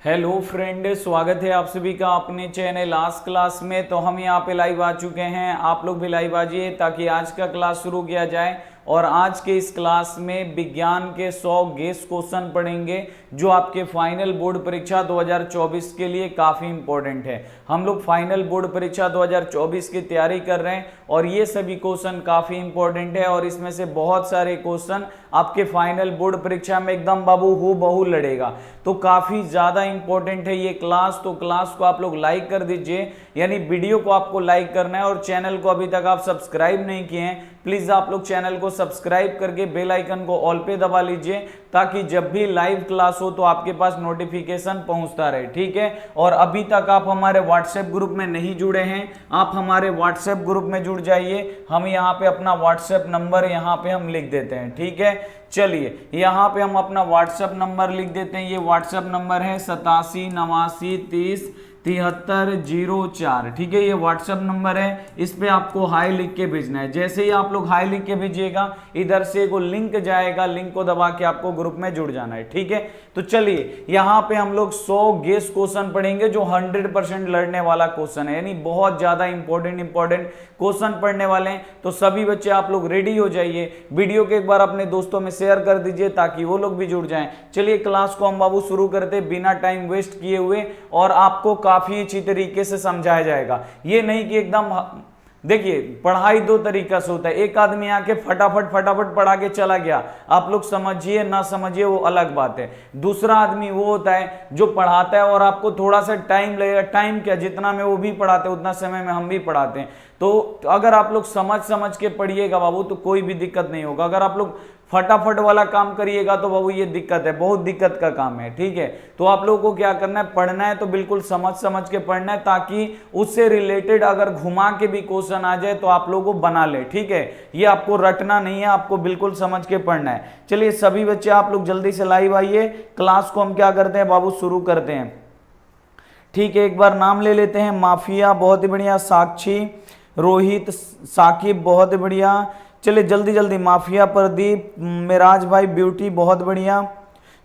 Hello friend, स्वागत है आप सभी का अपने चैनल आज क्लास में। तो हम यहाँ पे लाइव आ चुके हैं, आप लोग भी लाइव आ जाइए ताकि आज का क्लास शुरू किया जाए। और आज के इस क्लास में विज्ञान के 100 गेस क्वेश्चन पढ़ेंगे जो आपके फाइनल बोर्ड परीक्षा 2024 के लिए काफ़ी इंपॉर्टेंट है। हम लोग फाइनल बोर्ड परीक्षा 2024 की तैयारी कर रहे हैं और ये सभी क्वेश्चन काफ़ी इंपॉर्टेंट है और इसमें से बहुत सारे क्वेश्चन आपके फाइनल बोर्ड परीक्षा में एकदम बाबू हूबहू लड़ेगा। तो काफ़ी ज़्यादा इंपॉर्टेंट है ये क्लास। तो क्लास को आप लोग लाइक कर दीजिए, यानी वीडियो को आपको लाइक करना है। और चैनल को अभी तक आप सब्सक्राइब नहीं किए हैं, प्लीज़ आप लोग चैनल को सब्सक्राइब करके बेल आइकन को ऑल पे दबा लीजिए ताकि जब भी लाइव क्लास हो तो आपके पास नोटिफिकेशन पहुंचता रहे, ठीक है। और अभी तक आप हमारे व्हाट्सएप ग्रुप में नहीं जुड़े हैं, आप हमारे व्हाट्सएप ग्रुप में जुड़ जाइए। हम यहाँ पे अपना व्हाट्सएप नंबर यहाँ पे हम लिख देते हैं, ठीक है। चलिए यहाँ पे हम अपना व्हाट्सएप नंबर लिख देते हैं। ये व्हाट्सएप नंबर है 8789307304, ठीक है। ये व्हाट्सएप नंबर है, इस पे आपको हाई लिख के भेजना है। जैसे ही आप लोग हाई लिख के भेजिएगा, इधर से वो लिंक जाएगा, लिंक को दबा के आपको ग्रुप में जुड़ जाना है, ठीक है। तो चलिए यहाँ पे हम लोग 100 गेस क्वेश्चन पढ़ेंगे जो 100% लड़ने वाला क्वेश्चन है, यानी बहुत ज्यादा इंपॉर्टेंट क्वेश्चन पढ़ने वाले हैं। तो सभी बच्चे आप लोग रेडी हो जाइए, वीडियो को एक बार अपने दोस्तों में शेयर कर दीजिए ताकि वो लोग भी जुड़ जाएं। चलिए क्लास को हम बाबू शुरू करते बिना टाइम वेस्ट किए हुए, और आपको काफी अच्छी तरीके से समझाया जाएगा। ये नहीं कि एकदम, देखिए पढ़ाई दो तरीका से होता है। एक आदमी आके फटाफट पढ़ा के चला गया, आप लोग समझिए ना समझिए वो अलग बात है। दूसरा आदमी वो होता है जो पढ़ाता है और आपको थोड़ा सा टाइम लगेगा। टाइम क्या, जितना में वो भी पढ़ाते हैं उतना समय में हम भी पढ़ाते हैं। तो अगर आप लोग समझ के पढ़िएगा बाबू तो कोई भी दिक्कत नहीं होगा। अगर आप लोग फटाफट वाला काम करिएगा तो बाबू ये दिक्कत है, बहुत दिक्कत का काम है, ठीक है। तो आप लोगों को क्या करना है, पढ़ना है तो बिल्कुल समझ के पढ़ना है ताकि उससे रिलेटेड अगर घुमा के भी क्वेश्चन आ जाए तो आप लोगों को बना ले, ठीक है। ये आपको रटना नहीं है, आपको बिल्कुल समझ के पढ़ना है। चलिए सभी बच्चे आप लोग जल्दी से लाइव आइए, क्लास को हम क्या करते हैं बाबू शुरू करते हैं, ठीक है। एक बार नाम ले लेते हैं। माफिया बहुत ही बढ़िया, साक्षी, रोहित, साकिब बहुत बढ़िया। चलिए जल्दी माफिया, प्रदीप, मिराज भाई, ब्यूटी बहुत बढ़िया,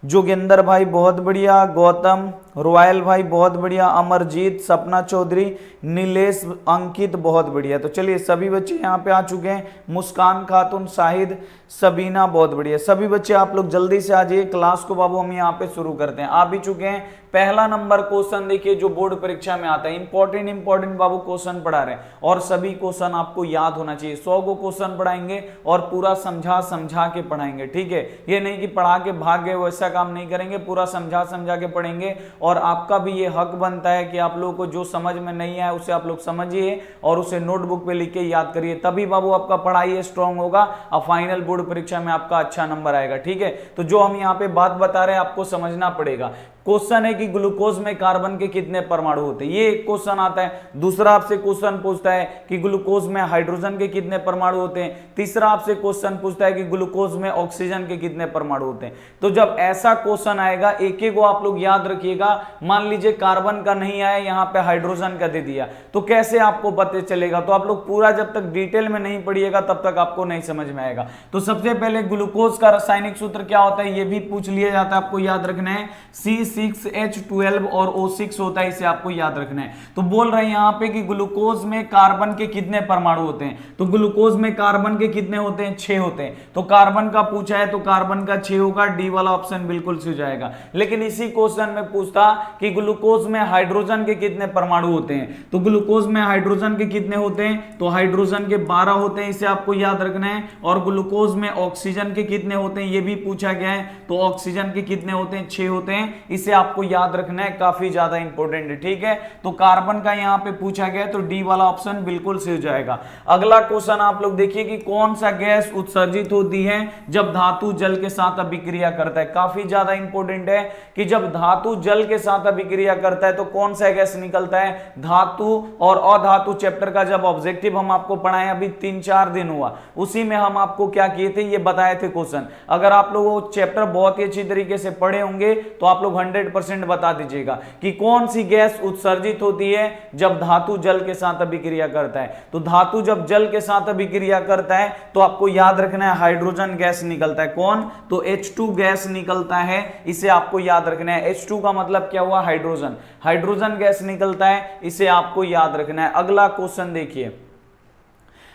जोगेंद्र भाई बहुत बढ़िया, गौतम, रॉयल भाई बहुत बढ़िया, अमरजीत, सपना चौधरी, नीलेश, अंकित बहुत बढ़िया। तो चलिए सभी बच्चे यहाँ पे आ चुके हैं। मुस्कान खातून, शाहिद, सबीना बहुत बढ़िया। सभी बच्चे आप लोग जल्दी से आ जाइए, क्लास को बाबू हम यहाँ पे शुरू करते हैं। आ भी चुके हैं। पहला नंबर क्वेश्चन देखिए जो बोर्ड परीक्षा में आता है, इंपॉर्टेंट बाबू क्वेश्चन पढ़ा रहे हैं और सभी क्वेश्चन आपको याद होना चाहिए। 100 को क्वेश्चन पढ़ाएंगे और पूरा समझा के पढ़ाएंगे, ठीक है। ये नहीं कि पढ़ा के भाग गए, वैसा काम नहीं करेंगे, पूरा समझा के पढ़ेंगे। और आपका भी ये हक बनता है कि आप लोगों को जो समझ में नहीं आया उसे आप लोग समझिए और उसे नोटबुक पे लिख के याद करिए, तभी बाबू आपका पढ़ाई स्ट्रांग होगा और फाइनल बोर्ड परीक्षा में आपका अच्छा नंबर आएगा, ठीक है। तो जो हम यहाँ पे बात बता रहे हैं आपको समझना पड़ेगा। क्वेश्चन है कि ग्लूकोज में कार्बन के कितने परमाणु होते हैं, ये एक क्वेश्चन आता है। दूसरा आपसे क्वेश्चन पूछता है कि ग्लूकोज में हाइड्रोजन के कितने परमाणु होते हैं। तीसरा आपसे क्वेश्चन पूछता है कि ग्लूकोज में ऑक्सीजन के कितने परमाणु होते हैं। तो जब ऐसा क्वेश्चन आएगा एक एक को आप लोग याद रखिएगा। मान लीजिए कार्बन का नहीं आया, यहाँ पे हाइड्रोजन का दे दिया, तो कैसे आपको पता चलेगा। तो आप लोग पूरा जब तक डिटेल में नहीं पढ़िएगा तब तक आपको नहीं समझ में आएगा। तो सबसे पहले ग्लूकोज का रासायनिक सूत्र क्या होता है ये भी पूछ लिया जाता है, आपको याद रखना है। C6H12 और O6 होता है, इसे आपको याद रखना है। तो बोल रहे हैं यहाँ पे कि ग्लूकोज में कार्बन के कितने परमाणु होते हैं। तो ग्लूकोज में कार्बन के कितने होते हैं, 6 होते हैं। तो कार्बन का पूछा है तो कार्बन का 6 होगा, डी वाला ऑप्शन बिल्कुल सही हो जाएगा। लेकिन इसी क्वेश्चन में पूछता कि ग्लूकोज में हाइड्रोजन के कितने परमाणु होते हैं। तो ग्लूकोज में हाइड्रोजन के कितने होते हैं, तो हाइड्रोजन के 12 होते हैं, इसे आपको याद रखना है। और ग्लूकोज में ऑक्सीजन के कितने होते हैं ये भी पूछा गया है, तो ऑक्सीजन के कितने होते हैं, 6 होते हैं, इसे आपको याद रखना है, काफी ज्यादा इंपॉर्टेंट है, ठीक है। तो कार्बन का यहाँ पे पूछा गया तो डी वाला ऑप्शन बिल्कुल सही हो जाएगा। अगला क्वेश्चन आप लोग देखिए कि कौन सा गैस उत्सर्जित होती है जब धातु जल के साथ अभिक्रिया करता है। काफी ज्यादा इंपॉर्टेंट है कि जब धातु जल के साथ अभिक्रिया करता है तो कौन सा गैस निकलता है। धातु और अधातु चैप्टर का जब ऑब्जेक्टिव हम आपको पढ़ाए अभी 3-4 दिन हुआ, उसी में हम आपको क्या किए थे ये बताए थे क्वेश्चन। अगर आप लोग वो चैप्टर बहुत ही अच्छी तरीके से पढ़े होंगे तो आप लोग 100% बता दीजिएगा कि कौन सी गैस उत्सर्जित होती है जब धातु जल के साथ अभिक्रिया करता है। तो धातु जब जल के साथ अभिक्रिया करता है तो आपको याद रखना है हाइड्रोजन गैस निकलता है। कौन? तो H2 गैस निकलता है, इसे आपको याद रखना है। H2 का मतलब क्या हुआ? हाइड्रोजन। हाइड्रोजन गैस निकलता है, इसे आपको याद रखना है। अगला क्वेश्चन देखिए,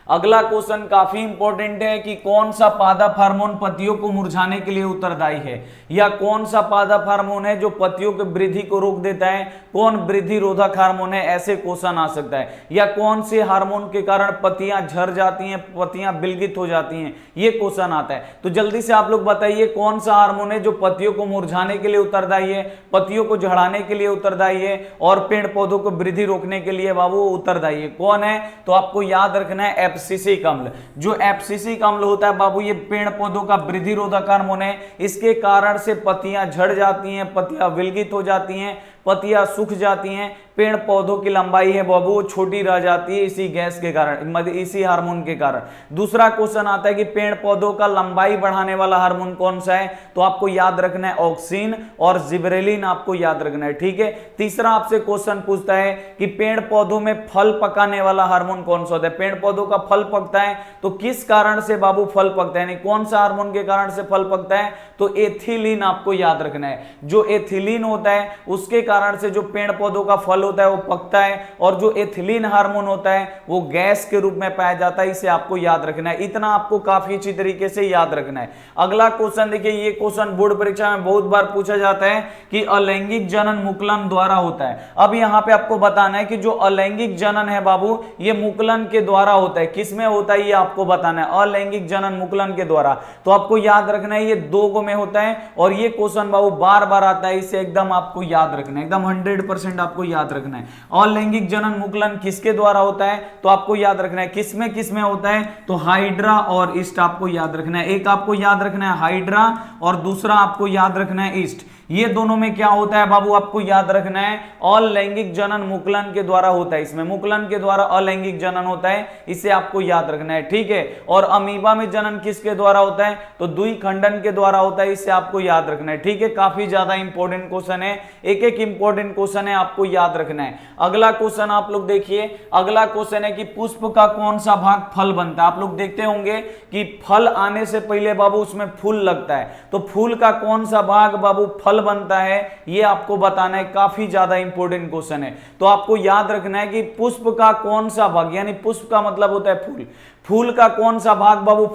अगला क्वेश्चन काफी इंपॉर्टेंट है कि कौन सा पादप हार्मोन पत्तियों को मुरझाने के लिए उत्तरदायी है, या कौन सा पादप हार्मोन है जो पत्तियों की वृद्धि को रोक देता है, कौन वृद्धि रोधक हार्मोन है, ऐसे क्वेश्चन आ सकता है। या कौन से हार्मोन के कारण पत्तियां झड़ जाती हैं, पत्तियां विलगित हो जाती हैं, ये क्वेश्चन आता है। तो जल्दी से आप लोग बताइए कौन सा हार्मोन है जो पत्तियों को मुरझाने के लिए उत्तरदायी है, पत्तियों को झड़ाने के लिए उत्तरदायी है, और पेड़ पौधों को वृद्धि रोकने के लिए बाबू उत्तरदायी है। कौन है? तो आपको याद रखना है एब्सिसिक अम्ल। जो एब्सिसिक अम्ल होता है बाबू, ये पेड़ पौधों का वृद्धि रोधक हार्मोन है। इसके कारण से पत्तियां झड़ जाती हैं, पत्तियां विलगित हो जाती हैं, पत्तियां सूख जाती हैं, पेड़ पौधों की लंबाई है बाबू वो छोटी रह जाती है, इसी गैस के कारण, इसी हार्मोन के कारण। दूसरा क्वेश्चन आता है कि पेड़ पौधों का लंबाई बढ़ाने वाला हार्मोन कौन सा है? तो आपको याद रखना है ऑक्सिन और जिबरेलिन, आपको याद रखना है, ठीक है। तीसरा आपसे क्वेश्चन पूछता है कि पेड़ पौधों में फल पकाने वाला हार्मोन कौन सा होता है? पेड़ पौधों का फल पकता है तो किस कारण से बाबू फल पकता है, यानी कौन सा हार्मोन के कारण से फल पकता है? तो एथिलीन, आपको याद रखना है। जो एथिलीन होता है उसके कारण से जो पेड़ पौधों का फल होता है वो पकता है, और जो एथिलीन हार्मोन होता है वो गैस के रूप में पाया जाता है, इसे आपको याद रखना है। इतना आपको काफी अच्छी तरीके से याद रखना है। अगला क्वेश्चन देखिए, ये क्वेश्चन बोर्ड परीक्षा में बहुत बार पूछा जाता है कि अलैंगिक जनन मुकुलन द्वारा होता है। अब यहां पे आपको बताना है कि जो अलैंगिक जनन है बाबू, ये मुकुलन के द्वारा होता है। किसमें होता है ये आपको बताना है, अलैंगिक जनन मुकुलन के द्वारा। तो आपको याद रखना है ये 2 में होता है, और ये क्वेश्चन बाबू बार बार आता है, इसे एकदम आपको याद रखना है, एकदम 100% आपको याद रखना है। अलैंगिक जनन मुकुलन किसके द्वारा होता है? तो आपको याद रखना है किसमें किसमें होता है? तो हाइड्रा और ईस्ट आपको याद रखना है। एक आपको याद रखना है हाइड्रा, और दूसरा आपको याद रखना है ईस्ट। ये दोनों में क्या होता है बाबू, आपको याद रखना है अलैंगिक जनन मुकुलन के द्वारा होता है। इसमें मुकुलन के द्वारा अलैंगिक जनन होता है, इसे आपको याद रखना है, ठीक है। और अमीबा में जनन किसके द्वारा होता है? तो द्विखंडन के द्वारा होता है, इसे आपको याद रखना है, ठीक है। काफी ज्यादा इंपॉर्टेंट क्वेश्चन है, एक एक इंपॉर्टेंट क्वेश्चन है, आपको याद रखना है। अगला क्वेश्चन आप लोग देखिए, अगला क्वेश्चन है कि पुष्प का कौन सा भाग फल बनता है? आप लोग देखते होंगे कि फल आने से पहले बाबू उसमें फूल लगता है, तो फूल का कौन सा भाग बाबू फल बनता है, ये आपको बताना है। काफी ज्यादा इंपॉर्टेंट क्वेश्चन है। तो आपको याद रखना है कि पुष्प का कौन सा भाग, यानी पुष्प का मतलब होता है फूल, फूल का कौन सा भाग बाबू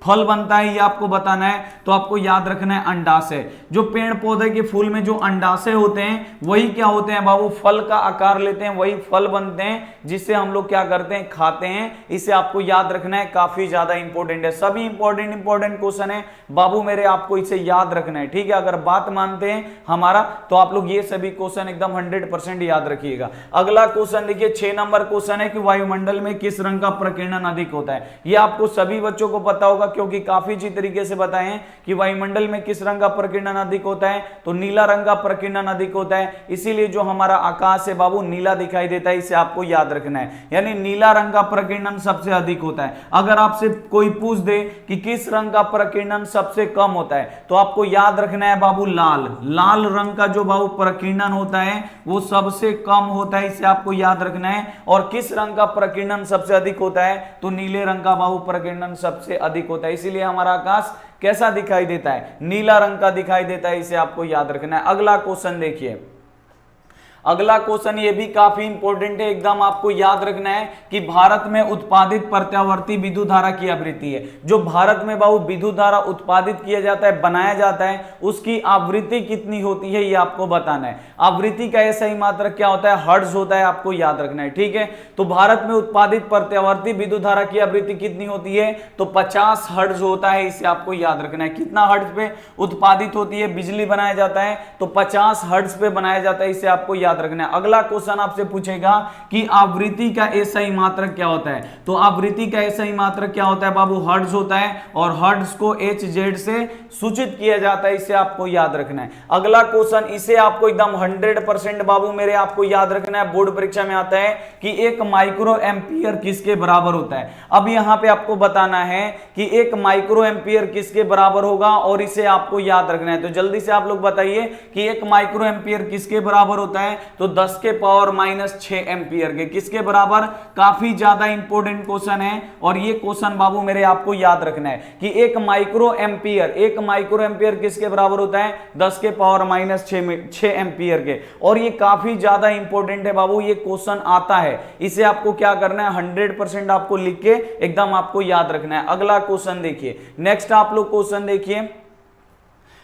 फल बनता है, ये आपको बताना है। तो आपको याद रखना है अंडाशय। जो पेड़ पौधे के फूल में जो अंडाशय होते हैं वही क्या होते हैं बाबू, फल का आकार लेते हैं, वही फल बनते हैं, जिससे हम लोग क्या करते हैं, खाते हैं। इसे आपको याद रखना है, काफी ज्यादा इंपॉर्टेंट है। सभी इंपॉर्टेंट क्वेश्चन है बाबू मेरे, आपको इसे याद रखना है, ठीक है। अगर बात मानते हैं हमारा तो आप लोग ये सभी क्वेश्चन एकदम 100% याद रखिएगा। अगला क्वेश्चन देखिए, 6 नंबर क्वेश्चन है कि वायुमंडल में किस रंग का प्रकीर्णन अधिक होता है? ये आपको सभी बच्चों को पता होगा, क्योंकि काफी अच्छी तरीके से बताए हैं कि वायुमंडल में किस रंग का प्रकीर्णन अधिक होता है। तो नीला रंग का प्रकीर्णन अधिक होता है, इसीलिए जो हमारा आकाश है बाबू नीला दिखाई देता है, इसे आपको याद रखना है। यानी नीला रंग का प्रकीर्णन सबसे अधिक होता है। अगर आपसे कोई पूछ दे कि किस रंग का प्रकीर्णन सबसे कम होता है, तो आपको याद रखना है बाबू लाल रंग का जो बाबू प्रकीर्णन होता है वो सबसे कम होता है, इसे आपको याद रखना है। और किस रंग का प्रकीर्णन सबसे अधिक होता है? तो नीले रंग का बाबू प्रकीर्णन सबसे अधिक होता है, इसीलिए हमारा आकाश कैसा दिखाई देता है, नीला रंग का दिखाई देता है, इसे आपको याद रखना है। अगला क्वेश्चन देखिए, अगला क्वेश्चन ये भी काफी इंपॉर्टेंट है, एकदम आपको याद रखना है कि भारत में उत्पादित प्रत्यावर्ती विद्युत धारा की आवृत्ति है। जो भारत में बाबू विद्युत धारा उत्पादित किया जाता है, बनाया जाता है, उसकी आवृत्ति कितनी होती है ये आपको बताना है। आवृत्ति का ऐसा ही मात्रक क्या होता है, हर्ट्ज होता है, आपको याद रखना है, ठीक है। तो भारत में उत्पादित प्रत्यावर्ती विद्युत धारा की आवृत्ति कितनी होती है? तो 50 हर्ट्ज होता है, इसे आपको याद रखना है। कितना हर्ट्ज पे उत्पादित होती है, बिजली बनाया जाता है तो 50 हर्ट्ज पे बनाया जाता है, इसे आपको याद याद रखना है। अगला क्वेश्चन आपसे पूछेगा कि आवृत्ति का एसआई मात्रक क्या होता है। तो आवृत्ति का एसआई मात्रक क्या होता है बाबू, हर्ट्ज होता है, और हर्ट्ज को HZ से सूचित किया जाता है, इसे आपको याद रखना है। अगला क्वेश्चन, इसे आपको एकदम 100% बाबू मेरे आपको याद रखना है, बोर्ड परीक्षा में आता है कि 1 माइक्रो एम्पियर किसके बराबर होता है। अब यहां पे आपको बताना है कि 1 माइक्रो एम्पियर किसके बराबर होगा, और इसे आपको याद रखना है। तो जल्दी से आप लोग बताइए कि 1 माइक्रो एम्पियर किसके बराबर होता है। तो 10 के पावर -6 एम्पियर के, किसके बराबर। काफी ज्यादा इंपॉर्टेंट क्वेश्चन है, और ये क्वेश्चन बाबू मेरे आपको याद रखना है कि 1 माइक्रो एम्पियर किसके बराबर होता है, 10 के पावर -6 एम्पियर के। और ये काफी ज्यादा इंपॉर्टेंट है बाबू, ये क्वेश्चन आता है, इसे आपको क्या करना है, 100% आपको लिख के एकदम आपको याद रखना है। अगला क्वेश्चन देखिए, नेक्स्ट आप लोग क्वेश्चन देखिए।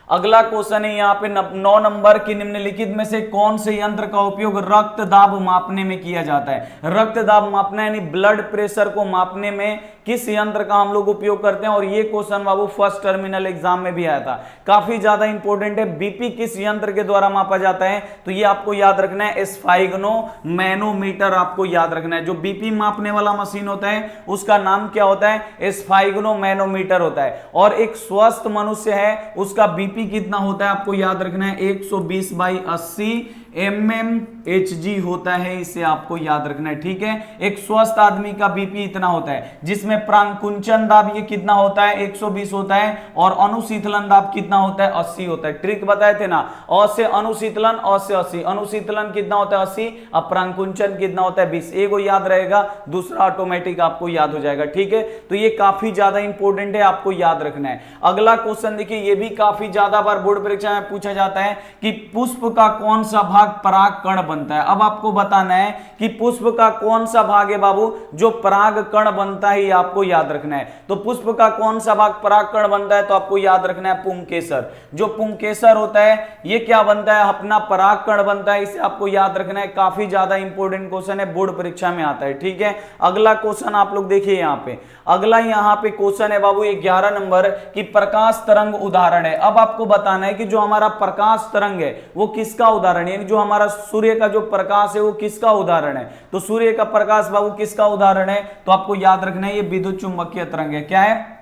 अगला क्वेश्चन है यहाँ पे 9 नंबर की, निम्नलिखित में से कौन से यंत्र का उपयोग रक्त दाब मापने में किया जाता है। रक्त दाब मापना यानी ब्लड प्रेशर को मापने में किस यंत्र का हम लोग उपयोग करते हैं। और ये क्वेश्चन बाबू फर्स्ट टर्मिनल एग्जाम में भी आया था, काफी ज्यादा इंपॉर्टेंट है। बीपी किस यंत्र के द्वारा मापा जाता है, तो ये आपको याद रखना है, स्फाइग्नो मैनोमीटर आपको याद रखना है। जो बीपी मापने वाला मशीन होता है उसका नाम क्या होता है, स्फाइग्नो मैनोमीटर होता है। और एक स्वस्थ मनुष्य है उसका बीपी कितना होता है आपको याद रखना है, 120/80 mmHg होता है, इसे आपको याद रखना है। ठीक है, एक स्वस्थ आदमी का बीपी इतना होता है, जिसमें प्रांकुंचन दाब ये कितना होता है, 120 होता है, और अनुशीतलन दाब कितना होता है, 80 होता है। ट्रिक बताए थे ना, अ से अनुशीतलन, अ से 80। अनुशीतलन कितना होता है, 80, और प्रांकुंचन कितना होता है, 20। एक याद रहेगा, दूसरा ऑटोमेटिक आपको याद हो जाएगा। ठीक है, तो ये काफी ज्यादा इंपॉर्टेंट है, आपको याद रखना है। अगला क्वेश्चन देखिए, ये भी काफी ज्यादा बार बोर्ड परीक्षा में पूछा जाता है कि पुष्प का कौन सा भाग पराग कण बनता है। अब आपको बताना है कि पुष्प का कौन सा भाग है बाबू जो पराग कण बनता है, ये आपको याद रखना है। तो पुष्प का कौन सा भाग पराग कण बनता है, तो आपको याद रखना है पुंकेसर। जो पुंकेसर होता है ये क्या बनता है, अपना पराग कण बनता है, इसे आपको याद रखना है। काफी ज्यादा इंपॉर्टेंट क्वेश्चन है, बोर्ड परीक्षा में आता है। ठीक है, अगला क्वेश्चन आप लोग देखिए यहाँ पे। अगला यहाँ पे क्वेश्चन है बाबू 11 नंबर की, प्रकाश तरंग उदाहरण है। अब आपको बताना है कि जो हमारा प्रकाश तरंग है वो किसका उदाहरण है, यानी जो हमारा सूर्य का जो प्रकाश है वो किसका उदाहरण है। तो सूर्य का प्रकाश बाबू किसका उदाहरण है, तो आपको याद रखना है ये विद्युत चुंबकीय तरंग है। क्या है,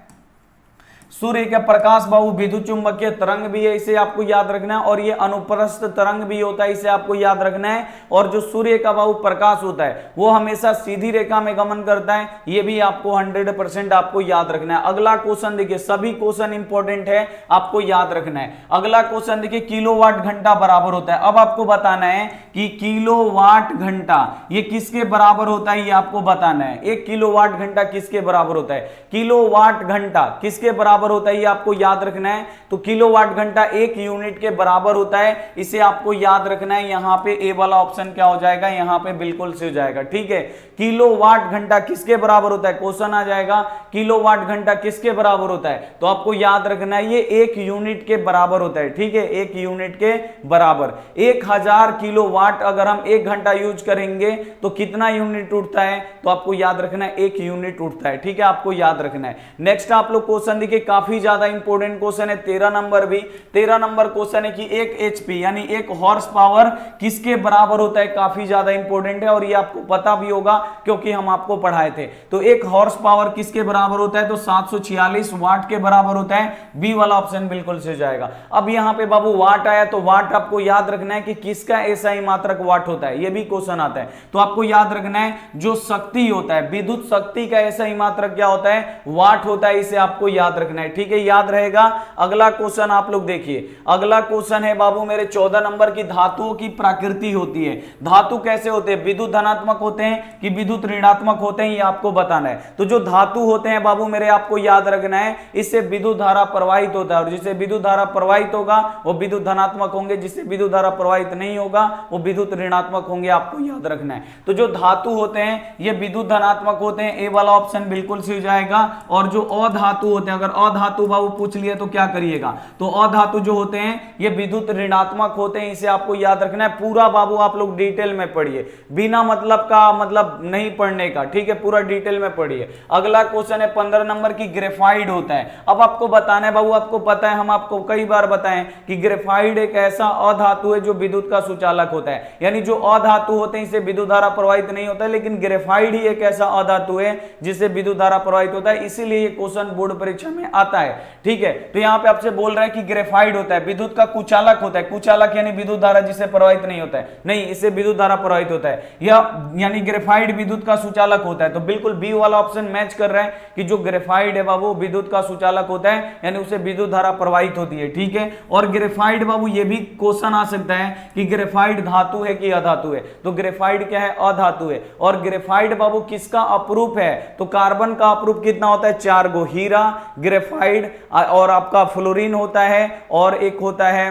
सूर्य का प्रकाश बाबू विद्युत चुंबकीय तरंग भी है, इसे आपको याद रखना है। और ये अनुप्रस्थ तरंग भी होता है, इसे आपको याद रखना है। और जो सूर्य का बाबू प्रकाश होता है वो हमेशा सीधी रेखा में गमन करता है, ये भी आपको 100% आपको याद रखना है। अगला क्वेश्चन देखिए, सभी क्वेश्चन इंपॉर्टेंट है, आपको याद रखना है। अगला क्वेश्चन देखिए, किलोवाट घंटा बराबर होता है। अब आपको बताना है कि किलोवाट घंटा ये किसके बराबर होता है, ये आपको बताना है। 1 किलोवाट घंटा किसके बराबर होता है, किलोवाट घंटा किसके बराबर होता है, ये आपको याद रखना है। तो किलोवाट घंटा 1 यूनिट के बराबर होता है, इसे आपको याद रखना है। यहां पे ए वाला ऑप्शन क्या हो जाएगा, यहां पे बिल्कुल से हो जाएगा। ठीक है, किलोवाट घंटा किसके बराबर होता है, क्वेश्चन आ जाएगा किलोवाट घंटा किसके बराबर होता है, तो आपको याद रखना है ये 1 यूनिट के बराबर होता है। ठीक है, 1 यूनिट के बराबर। 1000 किलोवाट अगर हम 1 घंटा यूज करेंगे तो कितना यूनिट उठता है, तो आपको याद रखना है 1 यूनिट उठता है। ठीक है, आपको याद रखना है। नेक्स्ट आप लोग क्वेश्चन देखिए, काफी ज्यादा इंपॉर्टेंट क्वेश्चन है, 13 नंबर भी। 13 नंबर क्वेश्चन है कि 1 HP यानी 1 हॉर्स पावर किसके बराबर होता है, काफी ज्यादा इंपॉर्टेंट है, और ये आपको पता भी होगा क्योंकि हम आपको पढ़ाए थे। तो 1 हॉर्स पावर किसके बराबर होता है, तो 746 वाट के बराबर होता है। बी वाला ऑप्शन बिल्कुल से जाएगा। अब यहां पे बाबू वाट आया, तो वाट आपको याद रखना है कि किसका एसआई मात्रक वाट होता है, ये भी क्वेश्चन आता है। तो आपको याद रखना है जो शक्ति होता है, विद्युत शक्ति का एसआई मात्रक क्या होता है, वाट होता है, इसे आपको याद रखना है। ठीक है, याद रहेगा। अगला क्वेश्चन आप लोग देखिए, अगला क्वेश्चन है बाबू मेरे 14 नंबर की, धातुओं की प्रकृति होती है। धातु कैसे होते हैं, विद्युत धनात्मक होते हैं कि विद्युत ऋणात्मक होते हैं, ये आपको बताना है। तो जो धातु होते हैं बाबू मेरे, आपको याद रखना है इससे विद्युत धारा प्रवाहित होता है, और जिससे विद्युत धारा प्रवाहित होगा वो विद्युत धनात्मक होंगे, जिससे विद्युत धारा प्रवाहित नहीं होगा वो विद्युत ऋणात्मक होंगे, आपको याद रखना है। तो जो धातु होते हैं ये विद्युत धनात्मक होते हैं, ए वाला ऑप्शन बिल्कुल सही जाएगा। और जो अधातु होते हैं, अगर अधातु बाबू पूछ लिए तो क्या करिएगा, तो अधातु जो होते हैं ये विद्युत ऋणात्मक होते हैं, इसे आपको याद रखना है। पूरा बाबू आप लोग डिटेल में पढ़िए, बिना मतलब का मतलब नहीं पढ़ने का, ठीक है, पूरा डिटेल में पढ़िए। अगला क्वेश्चन है 15 नंबर की, ग्रेफाइड होता है। अब आपको बताना है बाबू, आपको पता है, हम आपको कई बार बताएं कि ग्रेफाइड एक ऐसा अधातु है जो विद्युत का सुचालक होता है, यानी जो अधातु होते हैं इसे विद्युत धारा प्रवाहित नहीं होता है, लेकिन ग्रेफाइड ही एक ऐसा अधातु है जिससे विद्युत धारा प्रवाहित होता है, इसीलिए ये क्वेश्चन बोर्ड परीक्षा में आता है, ठीक है। तो यहां पे आपसे बोल रहा है कि ग्रेफाइड होता है, विद्युत का कुचालक होता है, कुचालक यानी विद्युत धारा जिसे प्रवाहित नहीं होता है, नहीं, इसे विद्युत धारा प्रवाहित होता है, यह यानी ग्रेफाइड विद्युत का सुचालक होता है। तो बिल्कुल बी वाला ऑप्शन मैच कर रहा है कि जो ग्रेफाइड है बाबू विद्युत का सुचालक होता है, यानी उसे विद्युत धारा प्रवाहित होती है, ठीक है। और ग्रेफाइड बाबू ये भी क्वेश्चन आ सकता है कि ग्रेफाइड धातु है कि अधातु है, तो ग्रेफाइड क्या है, अधातु है। और ग्रेफाइड बाबू किसका अपरूप है, तो कार्बन का अपरूप कितना होता है, 4 गो, हीरा, ग्रेफाइड और आपका फ्लोरीन होता है, और एक होता है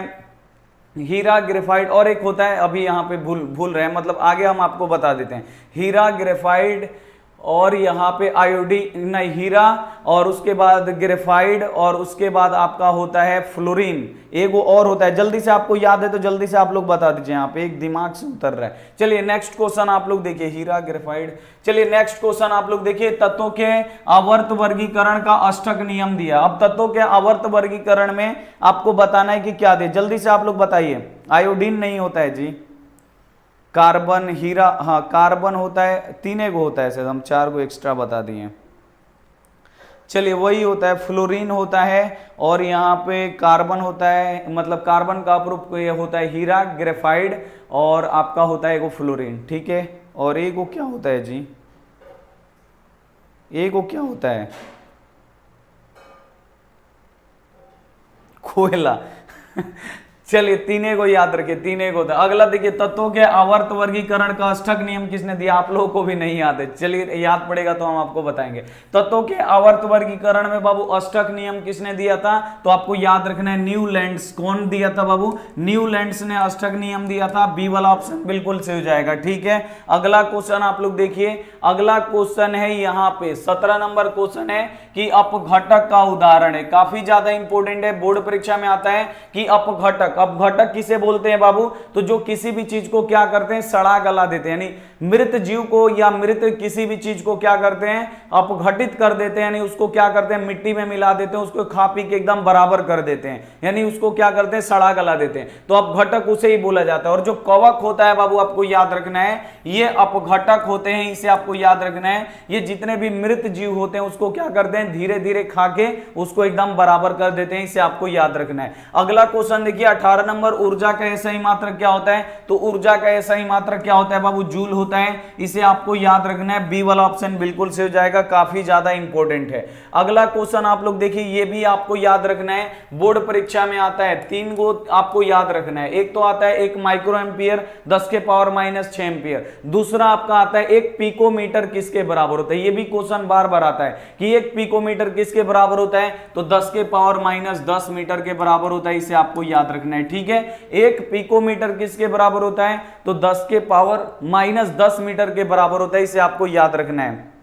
हीरा, ग्रेफाइड, और एक होता है, अभी यहां पे भूल रहे हैं, मतलब आगे हम आपको बता देते हैं, हीरा, ग्रेफाइड और यहाँ पे आयोडीन, नहीं, हीरा और उसके बाद ग्रेफाइड और उसके बाद आपका होता है फ्लोरीन, एक वो और होता है, जल्दी से आपको याद है तो जल्दी से आप लोग बता दीजिए, यहाँ पे एक दिमाग से उतर रहा है। चलिए नेक्स्ट क्वेश्चन आप लोग देखिए, हीरा, ग्रेफाइड। चलिए नेक्स्ट क्वेश्चन आप लोग देखिए, तत्वों के आवर्त वर्गीकरण का अष्टक नियम दिया। अब तत्वों के आवर्त वर्गीकरण में आपको बताना है कि क्या दे, जल्दी से आप लोग बताइए। आयोडीन नहीं होता है जी, कार्बन, हीरा, हाँ कार्बन होता है, 3 गो होता है, शायद हम 4 गो एक्स्ट्रा बता दिए। चलिए वही होता है, फ्लोरीन होता है, और यहाँ पे कार्बन होता है, मतलब कार्बन का अपरूप होता है हीरा, ग्रेफाइड और आपका होता है एगो फ्लोरीन, ठीक है। और एगो क्या होता है जी, एगो क्या होता है, कोयला चलिए 3 को याद रखिए, 3 को था। अगला देखिए, तत्वों के आवर्त वर्गीकरण का अष्टक नियम किसने दिया, आप लोगों को भी नहीं याद है, चलिए याद पड़ेगा तो हम आपको बताएंगे। तत्वों के आवर्त वर्गीकरण में बाबू अष्टक नियम किसने दिया था, तो आपको याद रखना है न्यूलैंड्स। कौन दिया था बाबू, न्यूलैंड्स ने अष्टक नियम दिया था, बी वाला ऑप्शन बिल्कुल सही हो जाएगा, ठीक है। अगला क्वेश्चन आप लोग देखिए, अगला क्वेश्चन है यहाँ पे 17 नंबर क्वेश्चन है कि अपघटक का उदाहरण है, काफी ज्यादा इंपॉर्टेंट है, बोर्ड परीक्षा में आता है कि अपघटक, अपघटक किसे बोलते हैं बाबू, तो जो किसी भी चीज को क्या करते हैं, सड़ा गला देते हैं, यानी मृत जीव को या मृत किसी भी चीज को क्या करते हैं, अपघटित कर देते हैं, यानी उसको क्या करते हैं, मिट्टी में मिला देते हैं, उसको खा पी के एकदम बराबर कर देते हैं, यानी उसको क्या करते हैं, सड़ा गला देते हैं, तो अपघटक उसे ही बोला जाता है। और जो कवक होता है बाबू आपको याद रखना है, ये अपघटक होते हैं, इसे आपको याद रखना है। ये जितने भी मृत जीव होते हैं उसको क्या करते हैं, धीरे धीरे खा के उसको एकदम बराबर कर देते हैं, इसे आपको याद रखना है। अगला क्वेश्चन देखिए 18 नंबर, ऊर्जा का SI मात्रक क्या होता है, तो ऊर्जा का SI मात्रक क्या होता है बाबू, जूल होता है, इसे आपको याद रखना है, बी वाला ऑप्शन बिल्कुल सही हो जाएगा, काफी ज्यादा इंपॉर्टेंट है। अगला क्वेश्चन आप लोग देखिए, ये भी आपको याद रखना है, बोर्ड परीक्षा में आता है, 3 गो आपको याद रखना है। एक तो आता है 1 माइक्रो एम्पियर 10 के पावर -6 एम्पियर, दूसरा आपका आता है 1 पिकोमीटर किसके बराबर होता है, ये भी क्वेश्चन बार बार आता है कि 1 पिकोमीटर किसके बराबर होता है, तो 10 के पावर -10 मीटर के बराबर होता है, इसे आपको याद रखना है, ठीक है। 1 पिकोमीटर किसके बराबर होता है, तो 10 के पावर -10 मीटर के बराबर होता है, इसे आपको याद रखना है।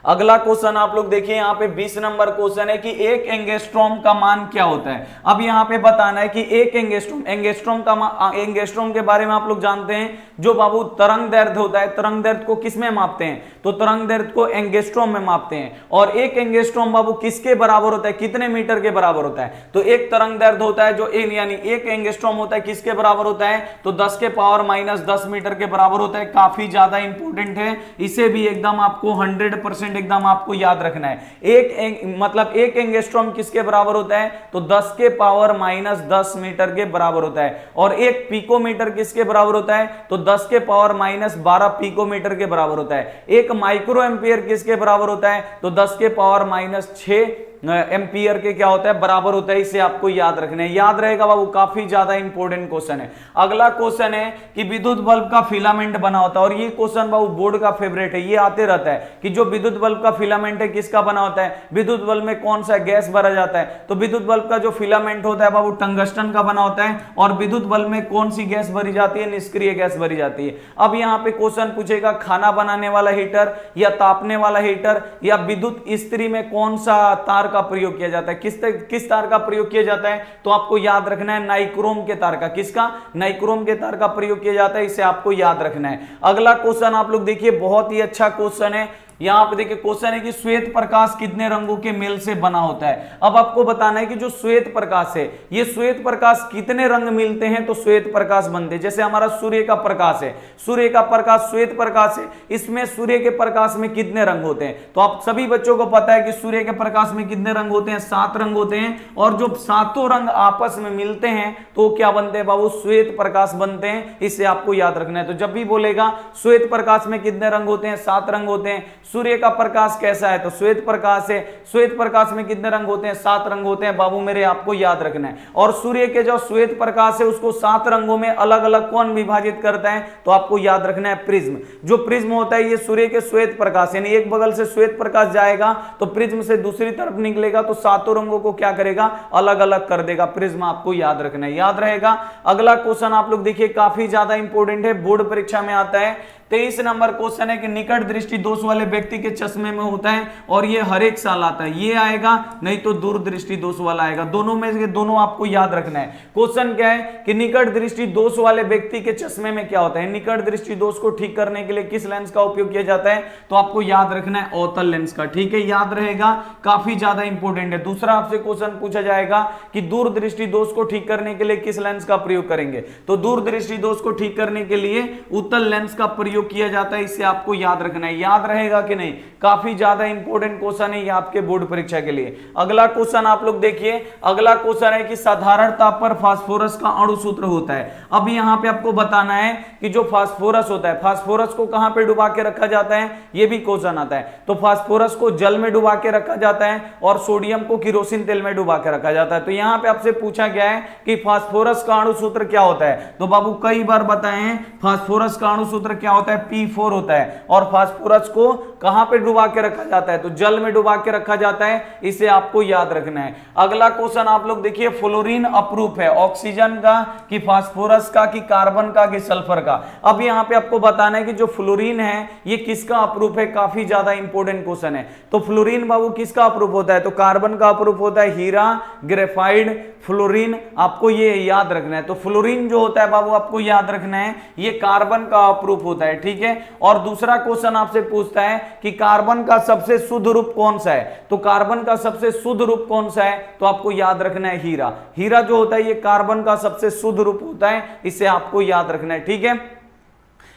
अगला क्वेश्चन आप लोग देखिए, यहाँ पे 20 नंबर क्वेश्चन है कि 1 एंगस्ट्रॉम का मान क्या होता है। अब यहाँ पे बताना है कि 1 एंगस्ट्रॉम का एंगस्ट्रॉम के बारे में आप लोग जानते हैं, जो बाबू तरंग दैर्ध्य होता है, तरंग दैर्ध्य को किस में मापते हैं, तो तरंग दैर्ध्य को एंगस्ट्रॉम में मापते हैं। और 1 एंगस्ट्रॉम बाबू किसके बराबर होता है, कितने मीटर के बराबर होता है, तो एक तरंग दैर्ध्य होता है जो यानी 1 एंगस्ट्रॉम होता है किसके बराबर होता है, तो 10 के पावर -10 मीटर के बराबर होता है, काफी ज्यादा इंपॉर्टेंट है, इसे भी एकदम आपको 100% एकदम आपको याद रखना है। मतलब 1 एंगस्ट्रॉम किसके बराबर होता है, तो 10 के पावर -10 मीटर के बराबर होता है। और 1 पिकोमीटर किसके बराबर होता है, तो 10 के पावर -12 पिकोमीटर के बराबर होता है। 1 माइक्रो एम्पियर किसके बराबर होता है, तो 10 के पावर -6 एम्पियर के क्या होता है, बराबर होता है। इसे आपको याद रखना है, याद रहेगा बाबू, काफी ज्यादा इंपॉर्टेंट क्वेश्चन है। अगला क्वेश्चन है कि विद्युत बल्ब का फिलामेंट बना होता है, और ये क्वेश्चन बाबू बोर्ड का फेवरेट है, ये आते रहता है कि जो विद्युत बल्ब का फिलामेंट है किसका बना होता है, विद्युत बल्ब में कौन सा गैस भरा जाता है। तो विद्युत बल्ब का जो फिलामेंट होता है बाबू टंगस्टन का बना होता है, और विद्युत बल्ब में कौन सी गैस भरी जाती है, निष्क्रिय गैस भरी जाती है। अब यहाँ पे क्वेश्चन पूछेगा खाना बनाने वाला हीटर या तापने वाला हीटर या विद्युत इस्त्री में कौन सा तार का प्रयोग किया जाता है, किस तार का प्रयोग किया जाता है। तो आपको याद रखना है नाइक्रोम के तार का, किसका, नाइक्रोम के तार का प्रयोग किया जाता है, इसे आपको याद रखना है। अगला क्वेश्चन आप लोग देखिए, बहुत ही अच्छा क्वेश्चन है। यहां पे देखिए क्वेश्चन है कि श्वेत प्रकाश कितने रंगों के मेल से बना होता है। अब आपको बताना है कि जो श्वेत प्रकाश है, ये श्वेत प्रकाश कितने रंग मिलते हैं तो श्वेत प्रकाश बनते हैं। जैसे हमारा सूर्य का प्रकाश है, सूर्य का प्रकाश श्वेत प्रकाश है, इसमें सूर्य के प्रकाश में कितने रंग होते हैं। तो आप सभी बच्चों को पता है कि सूर्य के प्रकाश में कितने रंग होते हैं, 7 रंग होते हैं, और जो सातों रंग आपस में मिलते हैं तो क्या बनते हैं बाबू, श्वेत प्रकाश बनते हैं। इसे आपको याद रखना है। तो जब भी बोलेगा श्वेत प्रकाश में कितने रंग होते हैं, 7 रंग होते हैं। सूर्य का प्रकाश कैसा है, तो श्वेत प्रकाश है, श्वेत प्रकाश में कितने रंग होते हैं, 7 रंग होते हैं बाबू मेरे, आपको याद रखना है। और सूर्य के जो श्वेत प्रकाश है उसको 7 रंगों में अलग अलग कौन विभाजित करता है, तो आपको याद रखना है प्रिज्म। जो प्रिज्म होता है ये सूर्य के श्वेत प्रकाश, यानी एक बगल से श्वेत प्रकाश जाएगा तो प्रिज्म से दूसरी तरफ निकलेगा तो सातों रंगों को क्या करेगा, अलग अलग कर देगा। प्रिज्म आपको याद रखना है, याद रहेगा। अगला क्वेश्चन आप लोग देखिए, काफी ज्यादा इंपॉर्टेंट है, बोर्ड परीक्षा में आता है। 23 नंबर क्वेश्चन है कि निकट दृष्टि दोष वाले व्यक्ति के चश्मे में होता है, और ये हर एक साल आता है, ये आएगा नहीं तो दूर दृष्टि दोष वाला आएगा, दोनों में से दोनों आपको याद रखना है। क्वेश्चन क्या है कि निकट दृष्टि दोष वाले व्यक्ति के चश्मे में क्या होता है, निकट दृष्टि दोष को ठीक करने के लिए किस लेंस का उपयोग किया जाता है, तो आपको याद रखना है अवतल लेंस का, ठीक है, याद रहेगा, काफी ज्यादा इंपॉर्टेंट है। दूसरा आपसे क्वेश्चन पूछा जाएगा कि दूर दृष्टि दोष को ठीक करने के लिए किस लेंस का प्रयोग करेंगे, तो दूर दृष्टि दोष को ठीक करने के लिए उत्तल लेंस का प्रयोग किया जाता है, इसे आपको याद रखना है। याद रहेगा कि नहीं, काफी ज्यादा इंपॉर्टेंट क्वेश्चन है ये आपके बोर्ड परीक्षा के लिए। अगला क्वेश्चन आप लोग देखिए, अगला क्वेश्चन है कि साधारण ताप पर फास्फोरस का अणु सूत्र होता है। अब यहां पे आपको बताना है कि जो फास्फोरस होता है, फास्फोरस को कहां पे डुबा के रखा जाता है, ये भी क्वेश्चन आता है। तो फास्फोरस को जल में डुबा के रखा जाता है और सोडियम को किरोसिन तेल में डुबा के रखा जाता है। तो यहां पे आपसे पूछा गया है कि फास्फोरस का अणु सूत्र क्या होता है, तो बाबू कई बार बताए हैं फास्फोरस का अणु सूत्र क्या होता है, P4 होता है। और फास्फोरस को कहां पे डुबा के रखा जाता है, तो जल में डुबा के रखा जाता है, इसे आपको याद रखना है। अगला क्वेश्चन आप लोग देखिए, फ्लोरीन अप्रूफ है ऑक्सीजन का कि फास्फोरस का कि कार्बन का कि सल्फर का। अब यहां पे आपको बताना है कि जो फ्लोरीन है ये किसका अप्रूफ है, काफी ज्यादा इंपॉर्टेंट क्वेश्चन है। तो फ्लोरीन बाबू किसका अप्रूफ होता है, तो कार्बन का अप्रूफ होता है, हीरा, ग्रेफाइड, फ्लोरीन, आपको ये याद रखना है। तो फ्लोरीन जो होता है बाबू आपको याद रखना है, ये कार्बन का अप्रूफ होता है, ठीक है। और दूसरा क्वेश्चन आपसे पूछता है कि कार्बन का सबसे शुद्ध रूप कौन सा है, तो कार्बन का सबसे शुद्ध रूप कौन सा है, तो आपको याद रखना है हीरा। हीरा जो होता है ये कार्बन का सबसे शुद्ध रूप होता है, इसे आपको याद रखना है, ठीक है।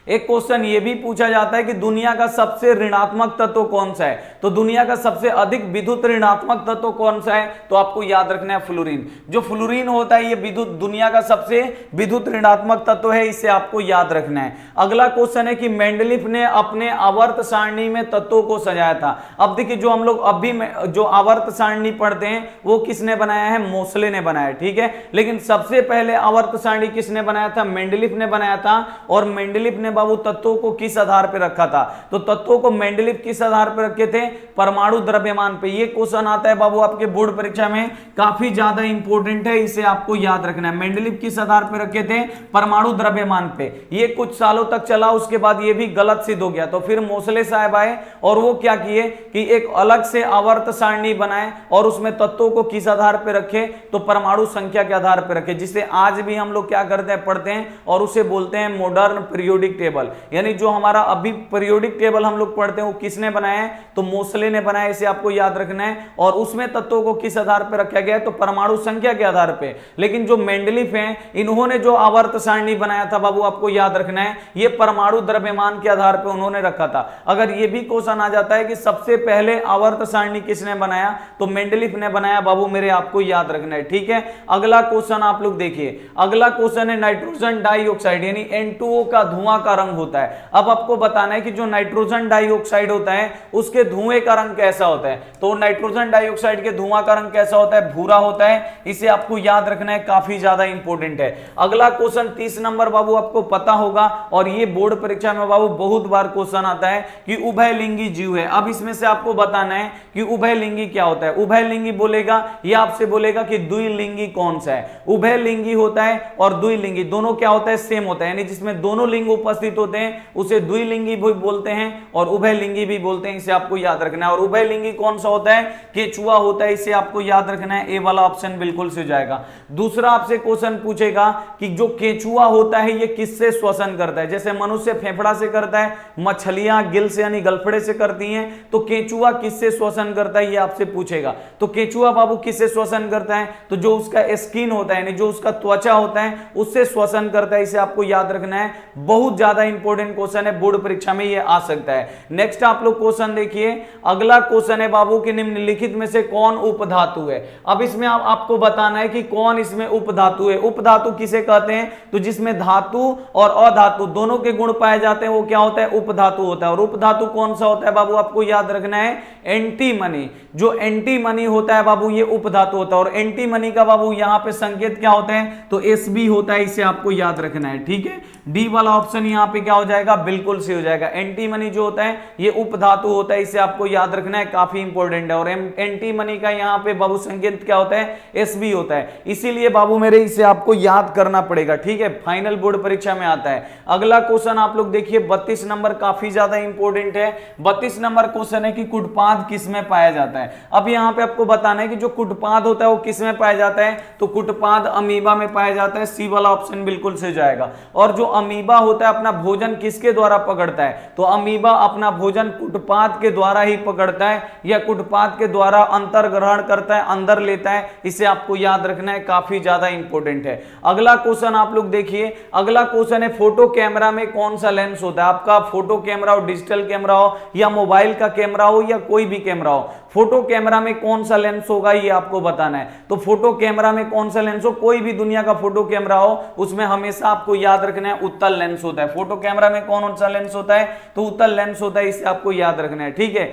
एक क्वेश्चन ये भी पूछा जाता है कि दुनिया का सबसे ऋणात्मक तत्व कौन सा है, तो दुनिया का सबसे अधिक विद्युत ऋणात्मक तत्व कौन सा है, तो आपको याद रखना है फ्लोरीन। जो फ्लोरीन होता है ये विद्युत दुनिया का सबसे विद्युत ऋणात्मक तत्व है, इसे आपको याद रखना है। अगला क्वेश्चन है कि मेंडलीफ ने अपने आवर्त सारणी में तत्वों को सजाया था। अब देखिए जो हम लोग अभी जो आवर्त सारणी पढ़ते हैं वो किसने बनाया है, मोसले ने बनाया, ठीक है। लेकिन सबसे पहले आवर्त सारणी किसने बनाया था, मेंडलीफ ने बनाया था। और मेंडलीफ ने बाबू तत्वों को किस आधार पर रखा था, तो तत्वों को मेंडलीफ किस आधार पर रखे थे, परमाणु द्रव्यमान पे। ये क्वेश्चन आता है बाबू आपके बोर्ड परीक्षा में, काफी ज्यादा इंपॉर्टेंट है, इसे आपको याद रखना है। मेंडलीफ किस आधार पर रखे थे, परमाणु द्रव्यमान पे। ये कुछ सालों तक चला, उसके बाद ये भी गलत सिद्ध हो गया। तो फिर मोसले साहब आए और वो क्या किए कि एक अलग से आवर्त सारणी बनाए और उसमें तत्वों को किस आधार पर रखे, तो परमाणु संख्या के आधार पर रखे, जिसे आज भी हम लोग क्या करते हैं, पढ़ते हैं, और उसे बोलते हैं मॉडर्न पीरियोडिक टेबल। यानी जो हमारा अभी पीरियोडिक टेबल हम लोग पढ़ते हैं वो किसने बनाया है, तो मोसले ने बनाया, इसे आपको याद रखना है। और उसमें तत्वों को किस आधार पर रखा गया है, तो परमाणु संख्या के आधार पे। लेकिन जो मेंडलीफ हैं इन्होंने जो आवर्त सारणी बनाया था बाबू आपको याद रखना है, ये परमाणु द्रव्यमान के आधार पर उन्होंने रखा था। अगर ये भी क्वेश्चन आ जाता है कि सबसे पहले आवर्त सारणी किसने बनाया, तो मेंडलीफ ने बनाया बाबू मेरे, आपको याद रखना है, ठीक है। अगला क्वेश्चन आप लोग देखिए, अगला क्वेश्चन है नाइट्रोजन डाइऑक्साइड यानी N2O का धुआं का रंग होता है। अब आपको बताना है कि जो नाइट्रोजन डाइऑक्साइड होता है उसके धुएं का रंग कैसा होता है। तो नाइट्रोजन डाइऑक्साइड के धुआं का रंग कैसा होता है, भूरा होता है। इसे आपको याद रखना है, काफी ज्यादा इंपॉर्टेंट है। अगला क्वेश्चन 30 नंबर बाबू आपको पता होगा और ये बोर्ड परीक्षा में बाबू बहुत बार क्वेश्चन आता है कि उभयलिंगी जीव है। अब इसमें से आपको बताना है कि उभयलिंगी क्या होता है। उभयलिंगी बोलेगा या आपसे बोलेगा कि द्विलिंगी कौन सा है। उभयलिंगी होता है और द्विलिंगी दोनों क्या होता है, सेम होता है, यानी जिसमें दोनों लिंग उपस्थित होते हैं उसे द्विलिंगी भी बोलते हैं और उभयलिंगी भी बोलते हैं। इसे आपको याद रखना है। और उभयलिंगी कौन सा होता है, केचुआ होता है। इसे आपको याद रखना है, ए वाला ऑप्शन बिल्कुल से जाएगा। दूसरा आपसे क्वेश्चन पूछेगा कि जो केचुआ होता है ये किससे श्वसन करता है। जैसे मनुष्य फेफड़ा से करता है, मछलियां गिल से यानी गलफड़े से करती हैं, तो केचुआ किससे श्वसन करता है ये आपसे पूछेगा। तो केचुआ बाबू किससे श्वसन करता है, तो जो उसका स्किन होता है यानी जो उसका त्वचा होता है उससे श्वसन करता है। इसे आपको याद रखना है, बहुत ज्यादा इंपॉर्टेंट क्वेश्चन है, बोर्ड परीक्षा में ये आ सकता है। नेक्स्ट आप लोग क्वेश्चन देखिए, अगला क्वेश्चन है बाबू कि निम्नलिखित में से कौन उपधातु है। अब इसमें आपको बताना है कि कौन इसमें उपधातु है। उपधातु किसे कहते हैं, तो जिसमें धातु और अधातु दोनों के गुण पाए जाते हैं वो क्या होता है, उपधातु होता है। और उपधातु कौन सा होता है बाबू, आपको याद रखना है एंटीमनी। जो एंटीमनी होता है बाबू ये उपधातु होता है। और एंटीमनी का बाबू यहां पे संकेत क्या होता है, तो एसबी होता है। इसे आपको याद रखना है, ठीक है। डी वाला ऑप्शन यहां पे क्या हो जाएगा, बिल्कुल से हो जाएगा। एंटीमनी जो होता है ये उपधातु होता है, इसे आपको याद रखना है, काफी इंपॉर्टेंट है। और एंटीमनी का यहां पे बाबू संकेत क्या होता है, एसबी होता है। इसीलिए बाबू मेरे इसे आपको याद करना पड़ेगा, ठीक है, फाइनल बोर्ड परीक्षा में आता है। अगला क्वेश्चन आप लोग देखिए 32 नंबर, काफी ज्यादा इंपॉर्टेंट है। 32 नंबर क्वेश्चन है कि कुटपाद किस में पाया जाता है। अब यहां पे आपको बताना है कि जो कुटपाद होता है वो किस में पाया जाता है, तो कुटपाद अमीबा में पाया जाता है। सी वाला ऑप्शन बिल्कुल से जाएगा। और जो अमीबा होता है अपना भोजन किसके द्वारा पकड़ता है, तो अमीबा अपना भोजन कुटपाद के द्वारा ही पकड़ता है या कुटपाद के द्वारा अंतर ग्रहण करता है, अंदर लेता है। इसे आपको याद रखना है, काफी ज्यादा इंपॉर्टेंट है। अगला क्वेश्चन आप लोग देखिए, अगला क्वेश्चन है फोटो कैमरा में कौन सा लेंस होता है। आपका फोटो कैमरा हो, डिजिटल कैमरा हो या मोबाइल का कैमरा हो या कोई भी कैमरा हो, फोटो कैमरा में कौन सा लेंस होगा ये आपको बताना है। तो फोटो कैमरा में कौन सा लेंस हो, कोई भी दुनिया का फोटो कैमरा हो उसमें हमेशा आपको याद रखना है उत्तल लेंस होता है। फोटो कैमरा में कौन सा लेंस होता है, तो उत्तल लेंस होता है। इसे आपको याद रखना है, ठीक है।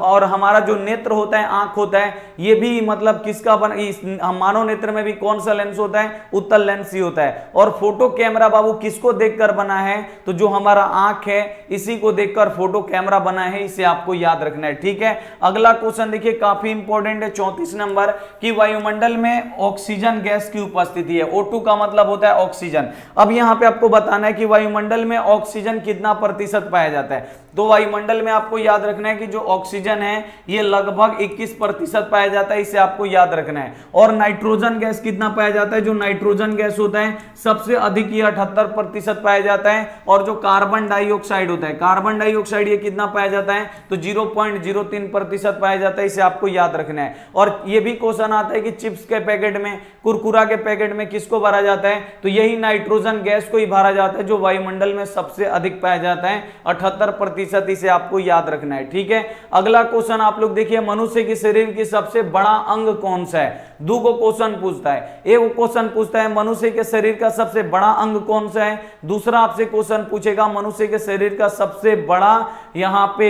और हमारा जो नेत्र होता है, आंख होता है, ये भी मतलब किसका मानव नेत्र में भी कौन सा लेंस होता है, उत्तल लेंस ही होता है। और फोटो कैमरा बाबू किसको देखकर बना है, तो जो हमारा आंख है इसी को देखकर फोटो कैमरा बना है। इसे आपको याद रखना है, ठीक है। अगला क्वेश्चन देखिए, काफी इंपॉर्टेंट है, 34 नंबर कि वायुमंडल में ऑक्सीजन गैस की उपस्थिति है। O2 का मतलब होता है ऑक्सीजन। अब यहां पे आपको बताना है कि वायुमंडल में ऑक्सीजन कितना प्रतिशत पाया जाता है। तो वायुमंडल में आपको याद रखना है कि जो ऑक्सीजन है ये लगभग 21% पाया जाता है। इसे आपको याद रखना है। और नाइट्रोजन गैस कितना पाया जाता है, जो नाइट्रोजन गैस होता है सबसे अधिक ये 78% पाया जाता है। और जो कार्बन डाइऑक्साइड होता है, कार्बन डाइऑक्साइड ये कितना पाया जाता है, तो 0.03% पाया जाता है। इसे आपको याद रखना है। और ये भी क्वेश्चन आता है कि चिप्स के पैकेट में, कुरकुरा के पैकेट में किसको भरा जाता है, तो यही नाइट्रोजन गैस को ही भरा जाता है, जो वायुमंडल में सबसे अधिक पाया जाता है, 78%। इसे आपको याद रखना है, ठीक है। अगला क्वेश्चन आप लोग देखिए, मनुष्य के शरीर की सबसे बड़ा अंग कौन सा है। दो को क्वेश्चन पूछता है। एक क्वेश्चन पूछता है मनुष्य के शरीर का सबसे बड़ा अंग कौन सा है। दूसरा आपसे क्वेश्चन पूछेगा मनुष्य के शरीर का सबसे बड़ा यहां पे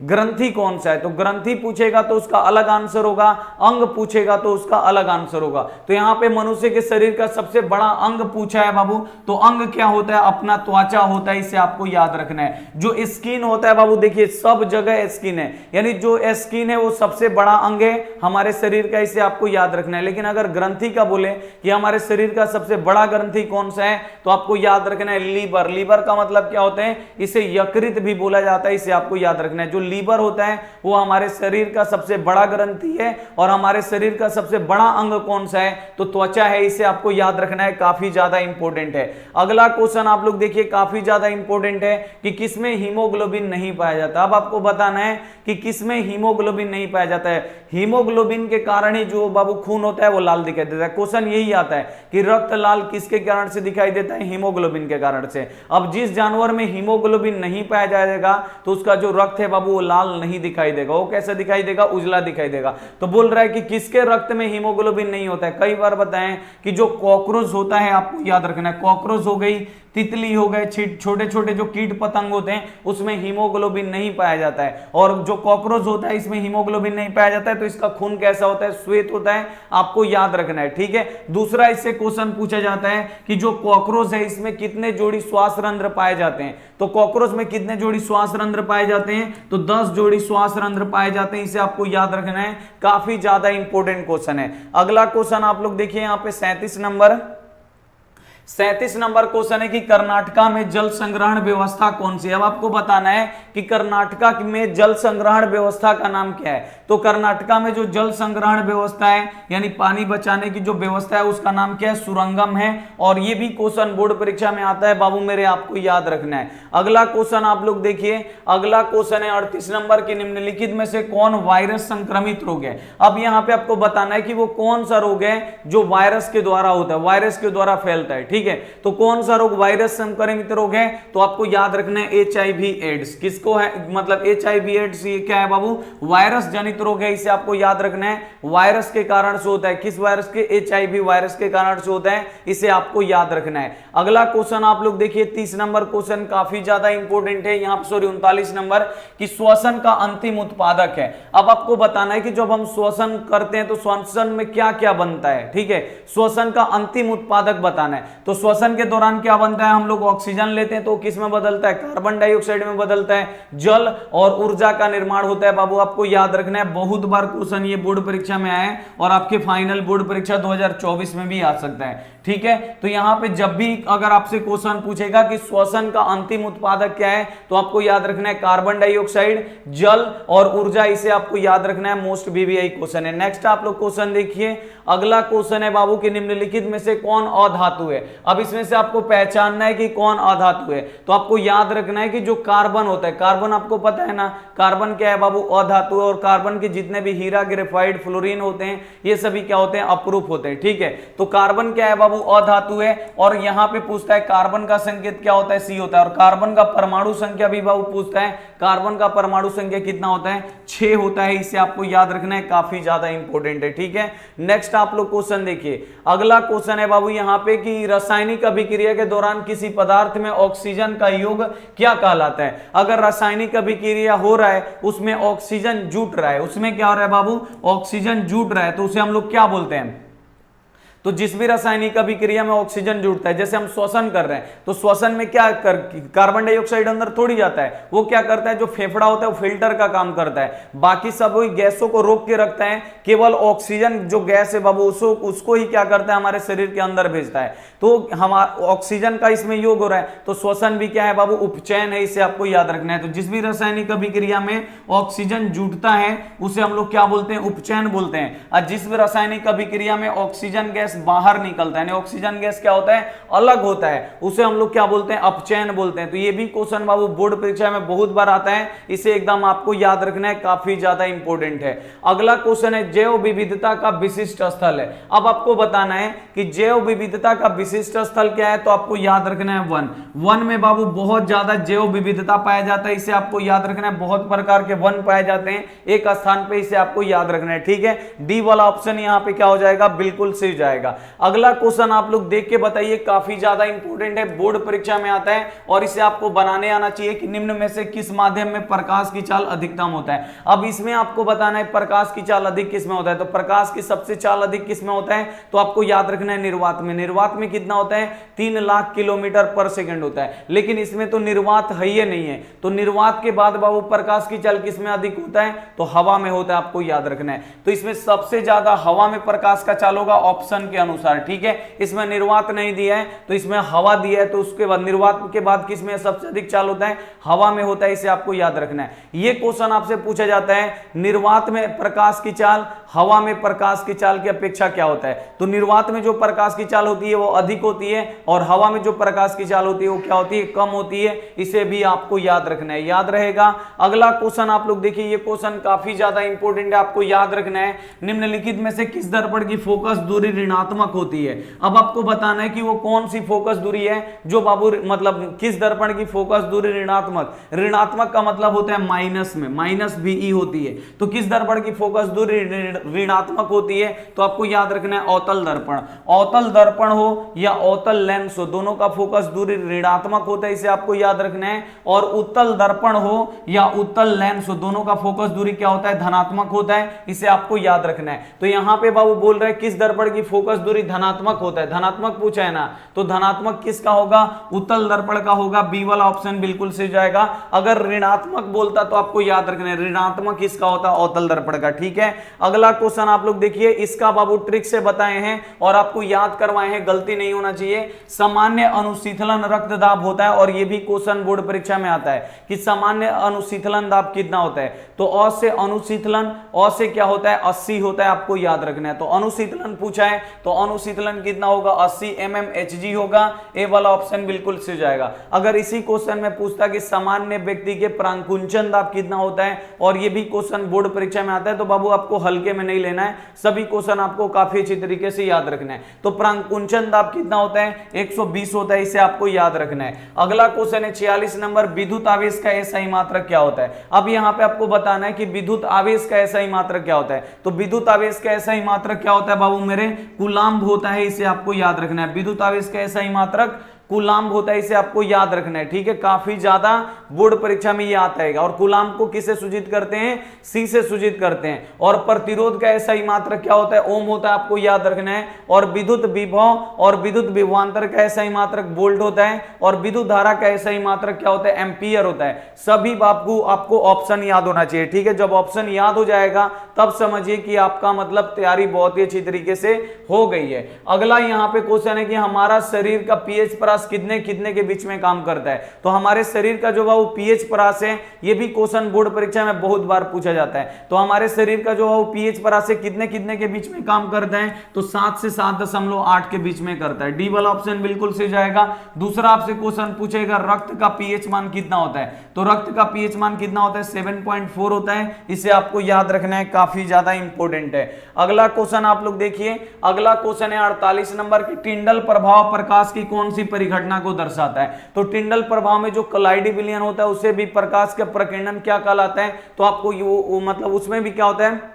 ग्रंथि कौन सा है। तो ग्रंथि पूछेगा तो उसका अलग आंसर होगा, अंग पूछेगा तो उसका अलग आंसर होगा। तो यहां पे मनुष्य के शरीर का सबसे बड़ा अंग पूछा है बाबू, तो अंग क्या होता है, अपना त्वचा होता है। इसे आपको याद रखना है। जो स्किन होता है बाबू, देखिए सब जगह स्किन है, यानी जो स्किन है वो सबसे बड़ा अंग है हमारे शरीर का। इसे आपको याद रखना है। लेकिन अगर ग्रंथि का बोले कि हमारे शरीर का सबसे बड़ा ग्रंथि कौन सा है, तो आपको याद रखना है लीवर। लीवर का मतलब क्या होता है, इसे यकृत भी बोला जाता है। इसे आपको याद रखना है। जो लीवर होता है वो हमारे शरीर का सबसे बड़ा ग्रंथि है। और हमारे शरीर का सबसे बड़ा अंग कौन सा है, तो त्वचा है। इसे आपको याद रखना है, काफी ज्यादा इंपॉर्टेंट है। अगला क्वेश्चन आप लोग देखिए, काफी ज्यादा इंपॉर्टेंट है कि किसमें हीमोग्लोबिन नहीं पाया जाता। अब आपको बताना है कि किसमें हीमोग्लोबिन नहीं पाया जाता है। हीमोग्लोबिन के कारण ही जो बाबू खून होता है वो लाल दिखाई देता है। क्वेश्चन यही आता है कि रक्त लाल किसके कारण से दिखाई देता है, हीमोग्लोबिन के कारण से। अब जिस जानवर में हीमोग्लोबिन नहीं पाया जाएगा तो उसका जो रक्त है बाबू वो लाल नहीं दिखाई देगा। वो कैसे दिखाई देगा, उजला दिखाई देगा। तो बोल रहा है कि किसके रक्त में हीमोग्लोबिन नहीं होता है। कई बार बताएं कि जो कॉकरोच होता है, आपको याद रखना है, कॉकरोच हो गई, तितली हो गए, छोटे छोटे जो कीट पतंग होते हैं उसमें हीमोग्लोबिन नहीं पाया जाता है, और जो कॉकरोच होता है इसमें हीमोग्लोबिन नहीं पाया जाता है, तो इसका खून कैसा होता है, श्वेत होता है, आपको याद रखना है। ठीक है, दूसरा इससे क्वेश्चन पूछा जाता है कि जो कॉकरोच है इसमें कितने जोड़ी श्वास रंध्र पाए जाते हैं, तो कॉकरोच में कितने जोड़ी श्वास रंध्र पाए जाते हैं, तो 10 जोड़ी श्वास रंध्र पाए जाते हैं, इसे आपको याद रखना है, काफी ज्यादा इंपॉर्टेंट क्वेश्चन है। अगला क्वेश्चन आप लोग देखिए यहाँ पे 37 नंबर क्वेश्चन है कि कर्नाटका में जल संग्रहण व्यवस्था कौन सी है। अब आपको बताना है कि कर्नाटका में जल संग्रहण व्यवस्था का नाम क्या है। तो कर्नाटका में जो जल संग्रहण व्यवस्था है यानी पानी बचाने की जो व्यवस्था है उसका नाम क्या है, सुरंगम है, और ये भी क्वेश्चन बोर्ड परीक्षा में आता है बाबू मेरे, आपको याद रखना है। अगला क्वेश्चन आप लोग देखिए, अगला क्वेश्चन है 38 नंबर की, निम्नलिखित में से कौन वायरस संक्रमित रोग है। अब यहाँ पे आपको बताना है कि वो कौन सा रोग है जो वायरस के द्वारा होता है, वायरस के द्वारा फैलता है। ठीक है, तो कौन सा रोग वायरस संक्रमित रोग है, तो आपको याद रखना है HIV एड्स। किसको है, मतलब HIV एड्स ये क्या है बाबू, वायरस जनित रोग है, इसे आपको याद रखना है, वायरस के कारण से होता है। किस वायरस के, HIV वायरस के कारण से होता है, इसे आपको याद रखना है। अगला क्वेश्चन आप लोग देखिए 30 नंबर क्वेश्चन काफी ज्यादा इंपॉर्टेंट है यहाँ पे, सॉरी 39 नंबर की, श्वसन का अंतिम उत्पादक है। अब आपको बताना है कि जब हम श्वसन करते हैं तो श्वसन में क्या क्या बनता है। ठीक है, श्वसन का अंतिम उत्पादक बताना है। तो श्वसन के दौरान क्या बनता है, हम लोग ऑक्सीजन लेते हैं तो किस में बदलता है, कार्बन डाइऑक्साइड में बदलता है, जल और ऊर्जा का निर्माण होता है। बाबू आपको याद रखना है, बहुत बार क्वेश्चन ये बोर्ड परीक्षा में आए और आपके फाइनल बोर्ड परीक्षा 2024 में भी आ सकता है। ठीक है, तो यहां पे जब भी अगर आपसे क्वेश्चन पूछेगा कि श्वसन का अंतिम उत्पादक क्या है, तो आपको याद रखना है कार्बन डाइऑक्साइड, जल और ऊर्जा, इसे आपको याद रखना है, मोस्ट VVI क्वेश्चन है। नेक्स्ट आप लोग क्वेश्चन देखिए, अगला क्वेश्चन है बाबू कि निम्नलिखित में से कौन अधातु है। अब इसमें से आपको पहचानना है कि कौन अधातु है, तो आपको याद रखना है कि जो कार्बन होता है, कार्बन आपको पता है ना, कार्बन क्या है बाबू, अधातु है, और कार्बन के जितने भी हीरा, ग्रेफाइट, फ्लोरीन होते हैं ये सभी क्या होते हैं, अपरूप होते हैं। ठीक है, तो कार्बन क्या है बाबू, अधातु है, और यहां पे पूछता है कार्बन का संकेत क्या होता है, C होता है, और कार्बन का परमाणु संख्या भी बाबू पूछता है, कार्बन का परमाणु संख्या कितना होता है, 6 होता है, इसे आपको याद रखना है, काफी ज्यादा इंपॉर्टेंट है। ठीक है, नेक्स्ट आप लोग क्वेश्चन देखिए, अगला क्वेश्चन है बाबू यहां पे कि रासायनिक अभिक्रिया के दौरान किसी पदार्थ में ऑक्सीजन का योग क्या कहलाता है। अगर रासायनिक अभिक्रिया हो रहा है उसमें ऑक्सीजन जुट रहा है, उसमें क्या हो रहा है बाबू, ऑक्सीजन जुट रहा है, तो उसे हम लोग क्या बोलते हैं, तो जिस भी रासायनिक अभिक्रिया में ऑक्सीजन जुड़ता है, जैसे हम श्वसन कर रहे हैं तो श्वसन में क्या कार्बन डाइऑक्साइड अंदर थोड़ी जाता है, वो क्या करता है, जो फेफड़ा होता है वो फिल्टर का काम करता है, बाकी सब गैसों को रोक के रखता है, केवल ऑक्सीजन जो गैस है बाबू उसको ही क्या करता है, हमारे शरीर के अंदर भेजता है। तो हमारा ऑक्सीजन का इसमें योग हो रहा है, तो श्वसन भी क्या है बाबू, उपचयन है, इसे आपको याद रखना है। तो जिस भी रासायनिक अभिक्रिया में ऑक्सीजन जुटता है उसे हम लोग क्या बोलते हैं, उपचयन बोलते हैं। और जिस भी रासायनिक अभिक्रिया में ऑक्सीजन गैस बाहर निकलता है, ऑक्सीजन गैस क्या होता है, अलग होता है, उसे हम लोग क्या बोलते हैं, अपचयन बोलते हैं। तो ये भी क्वेश्चन बाबू बोर्ड परीक्षा में बहुत बार आता है, इसे एकदम आपको याद रखना है, काफी ज्यादा इंपॉर्टेंट है। अगला क्वेश्चन है जैव विविधता का विशिष्ट स्थल है। अब आपको बताना है कि जैव विविधता का विशिष्ट स्थल क्या है, तो आपको याद रखना है वन। वन में बाबू बहुत ज्यादा जैव विविधता पाया जाता है, इसे आपको याद रखना है, बहुत प्रकार के वन पाए जाते हैं एक स्थान पे, इसे आपको याद रखना है। ठीक है, डी वाला ऑप्शन यहाँ पे क्या हो जाएगा, बिल्कुल सही जाएगा। अगला क्वेश्चन आप लोग देख के बताइए, काफी ज्यादा इंपॉर्टेंट है, बोर्ड परीक्षा में आता है और इसे आपको बनाने आना चाहिए कि निम्न में से किस माध्यम में प्रकाश की चाल अधिकतम होता है। अब इसमें आपको बताना है प्रकाश की चाल अधिक किस में होता है, तो प्रकाश की सबसे चाल अधिक किस में होता है, तो आपको याद रखना है निर्वात में। निर्वात में कितना होता है, 3 लाख किलोमीटर पर सेकंड होता है, लेकिन इसमें तो निर्वात है ही नहीं है। तो निर्वात के बाद बाबू प्रकाश की चाल किस में अधिक होता है, तो हवा में होता है, आपको याद रखना है। तो इसमें सबसे ज्यादा हवा में प्रकाश का चाल होगा ऑप्शन के अनुसार। ठीक है, इसमें निर्वात नहीं दिया है तो इसमें हवा दिया है, तो उसके बाद निर्वात के बाद किसमें सबसे अधिक चाल होता है, हवा में होता है, इसे आपको याद रखना है। यह क्वेश्चन आपसे पूछा जाता है, निर्वात में प्रकाश की चाल हवा में प्रकाश की चाल की अपेक्षा क्या होता है, तो निर्वात में जो प्रकाश की चाल होती है वो अधिक होती है, और हवा में जो प्रकाश की चाल होती है वो क्या होती है, कम होती है, इसे भी आपको याद रखना है, याद रहेगा। अगला क्वेश्चन आप लोग देखिए, ये क्वेश्चन काफी ज्यादा इंपॉर्टेंट है, आपको याद रखना है, निम्नलिखित में से किस दर्पण की फोकस दूरी ऋणात्मक ऋणात्मक होती है। अब आपको बताना है कि वो कौन सी फोकस दूरी है जो बाबू मतलब किस दर्पण की फोकस दूरी ऋणात्मक, ऋणात्मक का मतलब होता है माइनस में, माइनस VE होती है। तो किस दर्पण की फोकस दूरी ऋणात्मक होती है? तो आपको याद रखना है अवतल दर्पण। अवतल दर्पण हो या अवतल लेंस हो, दोनों का फोकस दूरी ऋणात्मक होता है, इसे आपको याद रखना है। और उत्तल दर्पण हो या उत्तल लेंस हो, दोनों का फोकस दूरी क्या होता है? धनात्मक होता है, इसे आपको याद रखना है। तो यहां पे बाबू बोल रहे हैं किस दर्पण की फोकस दूरी धनात्मक होता है, धनात्मक पूछा है ना, तो धनात्मक किसका होगा? उत्तल दर्पण का होगा। बी वाला ऑप्शन बिल्कुल सही जाएगा। अगर ऋणात्मक बोलता तो आपको याद रखना है ऋणात्मक किसका होता है? अवतल दर्पण का। ठीक है, अगला क्वेश्चन आप लोग देखिए, इसका बाबू ट्रिक से बताए हैं और आपको याद करवाए हैं, गलती नहीं होना चाहिए। सामान्य अनुशीतलन रक्तदाब होता है, और यह भी क्वेश्चन बोर्ड परीक्षा में आता है कि सामान्य अनुशीतलन दाब कितना होता है। तो अ से अनुशीतलन, अ से क्या होता है? 80 होता है, आपको याद रखना है। तो अनुशीतलन पूछा है तो अनुशीतलन कितना होगा? 80 mmHg होगा। ए वाला ऑप्शन बिल्कुल सही जाएगा। अगर इसी क्वेश्चन में पूछता कि सामान्य व्यक्ति के प्रांकुंचन दाब कितना होता है, और ये भी क्वेश्चन बोर्ड परीक्षा में आता है, तो बाबू आपको हल्के में नहीं लेना है, सभी क्वेश्चन आपको काफी अच्छी तरीके से याद रखना है। तो प्रांकुंचन दाब कितना होता है? 120 होता है, इसे आपको याद रखना है। अगला क्वेश्चन है 46 नंबर, विद्युत आवेश का SI मात्रक क्या होता है? अब यहां पे आपको बताना है कि विद्युत आवेश का SI मात्रक क्या होता है। तो विद्युत आवेश का SI मात्रक क्या होता है बाबू मेरे? कूलाम्ब होता है, इसे आपको याद रखना है। विद्युत आवेश का SI मात्रक कूलाम्ब होता है, इसे आपको याद रखना है। ठीक है, काफी ज्यादा बोर्ड परीक्षा में ये आता है। और कूलाम्ब को किससे सूचित करते हैं? C से सूचित करते हैं। और प्रतिरोध का SI मात्रक क्या होता है? ओम होता है, आपको याद रखना है। और विद्युत विभव और विद्युत विभवांतर का SI मात्रक वोल्ट होता है। और विद्युत धारा का SI मात्रक क्या होता है? एम्पियर होता है। सभी आपको ऑप्शन याद होना चाहिए। ठीक है, जब ऑप्शन याद हो जाएगा तब समझिए कि आपका मतलब तैयारी बहुत ही अच्छी तरीके से हो गई है। अगला यहाँ पे क्वेश्चन है कि हमारा शरीर का पीएच परास कितने कितने के बीच में काम करता है। तो हमारे शरीर का जो वो पीएच परास है, ये भी क्वेश्चन बोर्ड परीक्षा में बहुत बार पूछा जाता है। तो हमारे शरीर का जो वो पीएच परास है कितने कितने के बीच में काम करता है? तो 7 से 7.8 के बीच में करता है। डी वाला ऑप्शन बिल्कुल सही जाएगा। दूसरा आपसे क्वेश्चन पूछेगा रक्त का पीएच मान कितना होता है? तो रक्त का पीएच मान कितना होता है? 7.4 होता है, इसे आपको याद रखना है, काफी ज्यादा इंपॉर्टेंट है। अगला क्वेश्चन आप लोग देखिए, अगला क्वेश्चन है 48 नंबर की, टिंडल प्रभाव प्रकाश की कौन सी परिघटना को दर्शाता है? तो टिंडल प्रभाव में जो कलाइडी विलयन होता है उसे भी प्रकाश का प्रकीर्णन क्या कहलाता है? तो आपको मतलब उसमें भी क्या होता है?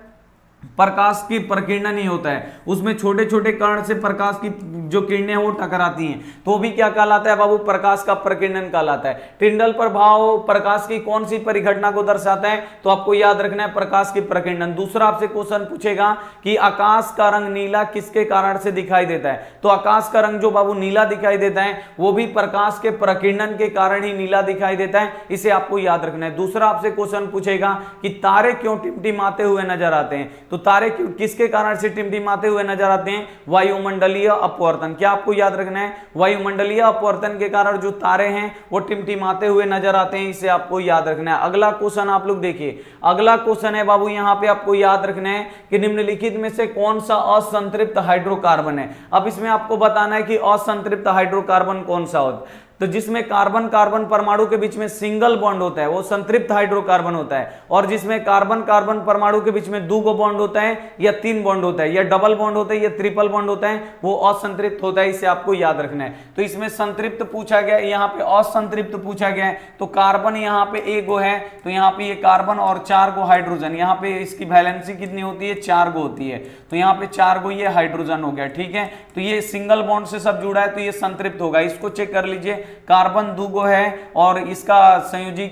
प्रकाश की प्रकीर्णन ही होता है। उसमें छोटे छोटे कण से प्रकाश की जो किरणें वो टकराती हैं, तो भी क्या कहलाता है बाबू? प्रकाश का प्रकीर्णन कहलाता है। टिंडल प्रभाव प्रकाश की कौन सी परिघटना को दर्शाता है? तो आपको याद रखना है प्रकाश की प्रकीर्णन। दूसरा आपसे क्वेश्चन पूछेगा कि आकाश का रंग नीला किसके कारण से दिखाई देता है? तो आकाश का रंग जो बाबू नीला दिखाई देता है वो भी प्रकाश के प्रकीर्णन के कारण ही नीला दिखाई देता है, इसे आपको याद रखना है। दूसरा आपसे क्वेश्चन पूछेगा कि तारे क्यों टिमटिमाते हुए नजर आते हैं? तो तारे किसके कारण से टिमटिमाते हुए नजर आते हैं? वायुमंडलीय अपवर्तन। क्या आपको याद रखना है? वायुमंडलीय अपवर्तन के कारण जो तारे हैं वो टिमटिमाते हुए नजर आते हैं, इसे आपको याद रखना है। अगला क्वेश्चन आप लोग देखिए, अगला क्वेश्चन है बाबू, यहां पे आपको याद रखना है कि निम्नलिखित में से कौन सा असंतृप्त हाइड्रोकार्बन है। अब इसमें आपको बताना है कि असंतृप्त हाइड्रोकार्बन कौन सा होता है। तो जिसमें कार्बन कार्बन परमाणु के बीच में सिंगल बॉन्ड होता है वो संतृप्त हाइड्रोकार्बन होता है, और जिसमें कार्बन कार्बन परमाणु के बीच में 2 बॉन्ड होता है या 3 बॉन्ड होता है या डबल बॉन्ड होता है या ट्रिपल बॉन्ड होता है, वो असंतृप्त होता है, इसे आपको याद रखना है। तो इसमें संतृप्त पूछा गया, यहाँ पे असंतृप्त पूछा गया है। तो कार्बन यहाँ पे एक गो है, तो यहाँ पे ये कार्बन और 4 गो हाइड्रोजन, यहाँ पे इसकी वैलेंसी कितनी होती है? 4 गो होती है। तो यहाँ पे 4 गो ये हाइड्रोजन हो गया। ठीक है, तो ये सिंगल बॉन्ड से सब जुड़ा है तो ये संतृप्त होगा। इसको चेक कर लीजिए, कार्बन 2 गो है और इसका संयोजी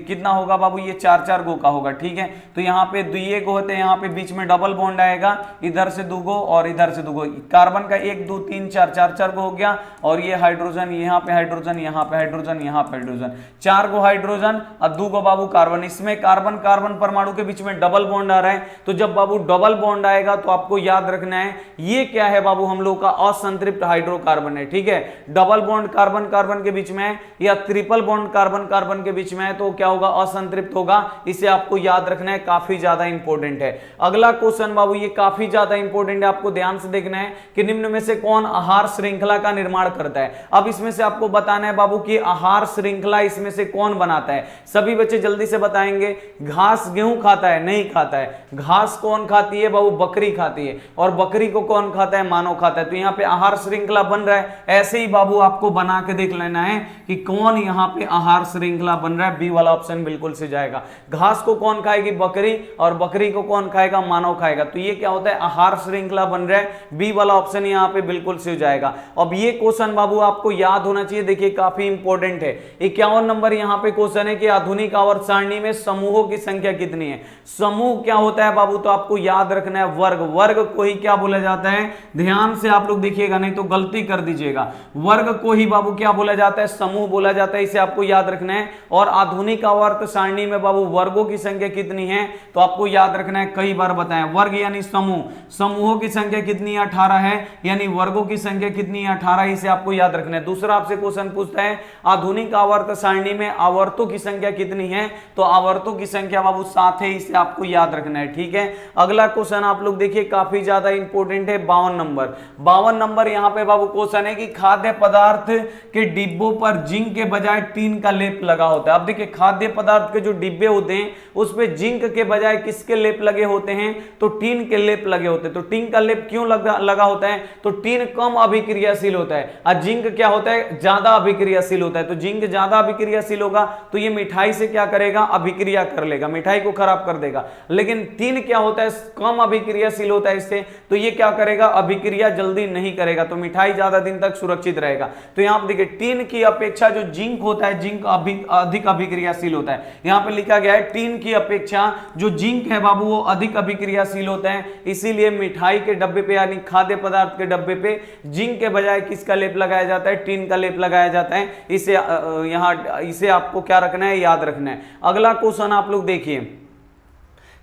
कितना होगा बाबू? ये 4 गो का होगा। ठीक है, तो यहाँ पे 2 गो होते हैं, यहाँ पे बीच में डबल बॉन्ड आएगा, इधर से 2 गो और इधर से 2 गो। कार्बन का 1 2 3 4 गो हो गया, और ये हाइड्रोजन, यहाँ पे हाइड्रोजन, यहाँ पे हाइड्रोजन, यहाँ पे हाइड्रोजन, 4 गो हाइड्रोजन और 2 गो बाबू कार्बन। इसमें कार्बन कार्बन परमाणु के बीच में डबल बॉन्ड आ रहा है, तो जब बाबू डबल बॉन्ड आएगा तो आपको याद रखना है ये क्या है बाबू? हम लोग का असंतृप्त हाइड्रोकार्बन है। ठीक है, double bond carbon carbon carbon के बीच में है या ट्रिपल बॉन्ड कार्बन कार्बन के बीच में है तो क्या होगा, असंतृप्त होगा। इसे आपको याद रखना है, काफी ज्यादा इंपॉर्टेंट है। अगला क्वेश्चन बाबू ये काफी ज्यादा इंपॉर्टेंट है, आपको ध्यान से देखना है कि निम्न में से कौन आहार श्रृंखला का निर्माण करता है। अब इसमें से आपको बताना है बाबू कि आहार श्रृंखला इसमें से कौन बनाता है। सभी बच्चे जल्दी से बताएंगे। घास गेहूं खाता है? नहीं खाता है। घास कौन खाती है बाबू? बकरी खाती है। और बकरी को कौन खाता है? मानव खाता है। तो यहाँ पे आहार श्रृंखला बन रहा है। ऐसे ही बाबू आपको बना के देख लेना है कि कौन यहाँ पे आहार श्रृंखला बन रहा है। बी वाला ऑप्शन बिल्कुल से जाएगा। घास को कौन खाएगी? बकरी। और बकरी को कौन खाएगा? मानव खाएगा। तो ये क्या होता है? आहार श्रृंखला बन रहा है। बी वाला ऑप्शन यहाँ पे बिल्कुल से जाएगा। अब ये क्वेश्चन बाबू आपको याद होना चाहिए, देखिए काफी इंपॉर्टेंट है। 51 नंबर यहाँ पे क्वेश्चन है कि आधुनिक आवर्त सारणी में समूहों की संख्या कितनी है। समूह क्या होता है बाबू? तो आपको याद रखना है वर्ग। वर्ग को ही क्या बोला जाता है? ध्यान से आप लोग देखिएगा, नहीं तो गलती कर दीजिएगा। वर्ग को ही बाबू क्या बोला जाता है? समूह बोला जाता है। इसे आपको याद रखना है। और आधुनिक आवर्त सारणी में बाबू वर्गों की संख्या कितनी है? तो आपको याद रखना है, कई बार बताएं। वर्ग यानी समूह, समूहों की संख्या कितनी है? 18 है। यानी वर्गों की संख्या कितनी है? 18। इसे आपको याद रखना है। दूसरा आपसे क्वेश्चन पूछता है आधुनिक आवर्त सारणी में आवर्तों की संख्या कितनी है? तो आवर्तों की संख्या बाबू 7 है। इसे आपको याद रखना है, ठीक है। अगला क्वेश्चन आप लोग देखिए, काफी ज्यादा इंपॉर्टेंट है। 52 नंबर। 52 नंबर यहाँ पे बाबू क्वेश्चन है कि खाद्य पदार्थ के डिब्बों पर जिंक के बजाय टीन का लेप लगा होता है। अब देखिए खाद्य पदार्थ के जो डिब्बे होते हैं उस पे जिंक के बजाय किसके लेप लगे होते हैं? तो टीन के लेप लगे होते हैं। तो टीन का लेप क्यों लगा होता है? तो टीन कम अभिक्रियाशील होता है और जिंक क्या होता है? ज्यादा अभिक्रियाशील होता है। तो जिंक ज्यादा अभिक्रियाशील होगा तो ये मिठाई से क्या करेगा? अभिक्रिया कर लेगा, मिठाई को खराब कर देगा। लेकिन टीन क्या होता है? कम अभिक्रियाशील होता है इससे, तो ये क्या करेगा? अभिक्रिया जल्दी नहीं करेगा, तो मिठाई ज्यादा दिन तक सुरक्षित रहेगा। तो यहाँ पे देखिए टीन की अपेक्षा जो जिंक होता है, जिंक अधिक अभिक्रियाशील होता है। यहाँ पे लिखा गया है टीन की अपेक्षा जो जिंक है बाबू वो अधिक अभिक्रियाशील होता है। इसीलिए मिठाई के डब्बे पे यानी खाद्य पदार्थ के डब्बे पे जिंक के बजाय किसका लेप लगाया जाता है? टीन का लेप लगाया जाता है। इसे आपको क्या रखना है? याद रखना है। अगला क्वेश्चन आप लोग देखिए,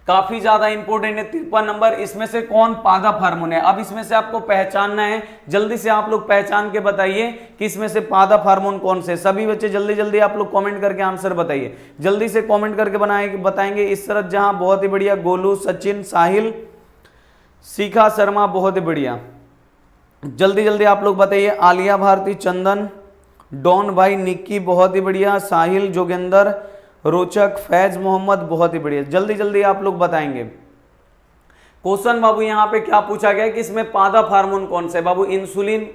काफी ज्यादा इंपॉर्टेंट है। 53 नंबर। इसमें से कौन पादप हार्मोन है? अब इसमें से आपको पहचानना है, जल्दी से आप लोग पहचान के बताइए कि इसमें से पादप हार्मोन कौन से। सभी बच्चे जल्दी जल्दी आप लोग कमेंट करके आंसर बताइए, जल्दी से कमेंट करके बताएंगे। इसरत जहां बहुत ही बढ़िया, गोलू, सचिन, साहिल, शिखा शर्मा बहुत ही बढ़िया, जल्दी जल्दी आप लोग बताइए। आलिया भारती, चंदन, डॉन भाई, निक्की बहुत ही बढ़िया, साहिल, जोगेंद्र, रोचक, फैज मोहम्मद बहुत ही बढ़िया, जल्दी जल्दी आप लोग बताएंगे। क्वेश्चन बाबू यहाँ पे क्या पूछा गया कि इसमें पादप हार्मोन कौन सा है? बाबू इंसुलिन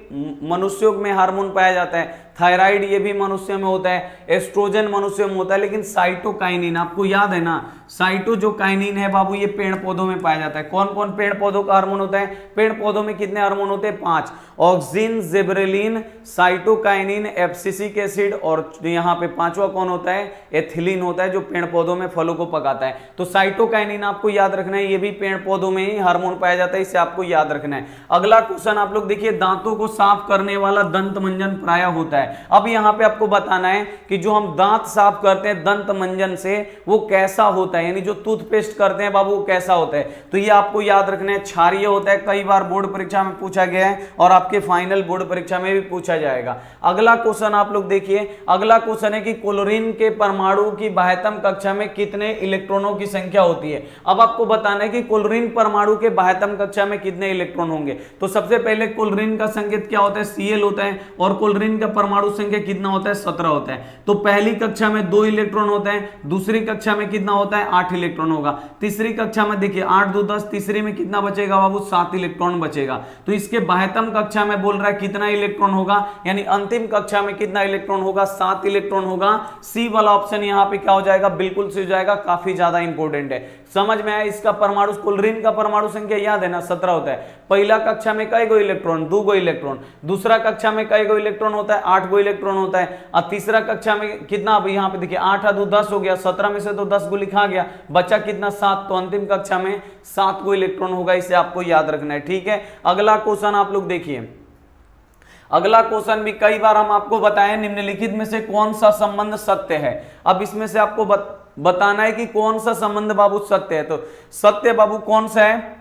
मनुष्यों में हार्मोन पाया जाता है, थायराइड ये भी मनुष्य में होता है, एस्ट्रोजन मनुष्य में होता है, लेकिन साइटोकाइनिन आपको याद है ना, साइटोकाइनिन है बाबू ये पेड़ पौधों में पाया जाता है। कौन कौन पेड़ पौधों का हार्मोन होता है? पेड़ पौधों में कितने हार्मोन होते हैं? 5। Auxin, gibberellin, cytokinin, abscisic acid और यहाँ पे 5वां कौन होता है? एथिलीन होता है, जो पेड़ पौधों में फलों को पकाता है। तो साइटोकाइनिन आपको याद रखना है, ये भी पेड़ पौधों में ही हार्मोन पाया जाता है, इसे आपको याद रखना है। अगला क्वेश्चन आप लोग देखिए, दांतों को साफ करने वाला दंत मंजन प्राय होता है। अब यहाँ पे आपको बताना है कि जो हम दांत साफ करते हैं दंत मंजन से वो कैसा होता है, यानी जो टूथपेस्ट करते हैं बाबू वो कैसा होता है। तो ये आपको याद रखना है, क्षारीय होता है। कई बार बोर्ड परीक्षा में पूछा गया है और आपके फाइनल बोर्ड परीक्षा में भी पूछा जाएगा। अगला क्वेश्चन आप लोग देखिए, अगला क्वेश्चन है कि क्लोरीन के परमाणु की बाह्यतम कक्षा में कितने इलेक्ट्रॉनों की संख्या होती है। अब आपको बताना है कि क्लोरीन परमाणु के बाह्यतम कक्षा में कितने इलेक्ट्रॉन होंगे। तो सबसे पहले क्लोरीन का संकेत क्या होता है? Cl होता है, और क्लोरीन का परमाणु संख्या कितना होता है? 17 होता है। तो पहली कक्षा में 2 इलेक्ट्रॉन होते हैं, दूसरी कक्षा में कितना होता है? 8 इलेक्ट्रॉन होगा। तीसरी कक्षा में देखिए 8 2 10, तीसरी में कितना बचेगा बाबू? 7 इलेक्ट्रॉन बचेगा। तो इसके बाह्यतम कक्षा में बोल रहा है कितना इलेक्ट्रॉन होगा, यानी अंतिम कक्षा में कितना इलेक्ट्रॉन होगा? 7 इलेक्ट्रॉन होगा। सी वाला ऑप्शन यहाँ पे क्या हो जाएगा? बिल्कुल से हो जाएगा, काफी ज्यादा इंपॉर्टेंट है। समझ में आया? इसका परमाणु, क्लोरीन का परमाणु संख्या याद है ना, 17 होता है। पहला कक्षा में कई गो इलेक्ट्रॉन? 2 गो इलेक्ट्रॉन। दूसरा कक्षा में कई गो इलेक्ट्रॉन होता है? 8 गो इलेक्ट्रॉन होता है। और तीसरा कक्षा में कितना? अब यहाँ पे देखिए 8 2 10 हो गया, 17 में से तो 10 गो लिखा गया, बचा कितना? 7। तो अंतिम कक्षा में 7 गो इलेक्ट्रॉन होगा, इसे आपको याद रखना है, ठीक है। अगला क्वेश्चन आप लोग देखिए, अगला क्वेश्चन भी कई बार हम आपको बताएं, निम्नलिखित में से कौन सा संबंध सत्य है। अब इसमें से आपको बताना है कि कौन सा संबंध बाबू सत्य है। तो सत्य बाबू कौन सा है?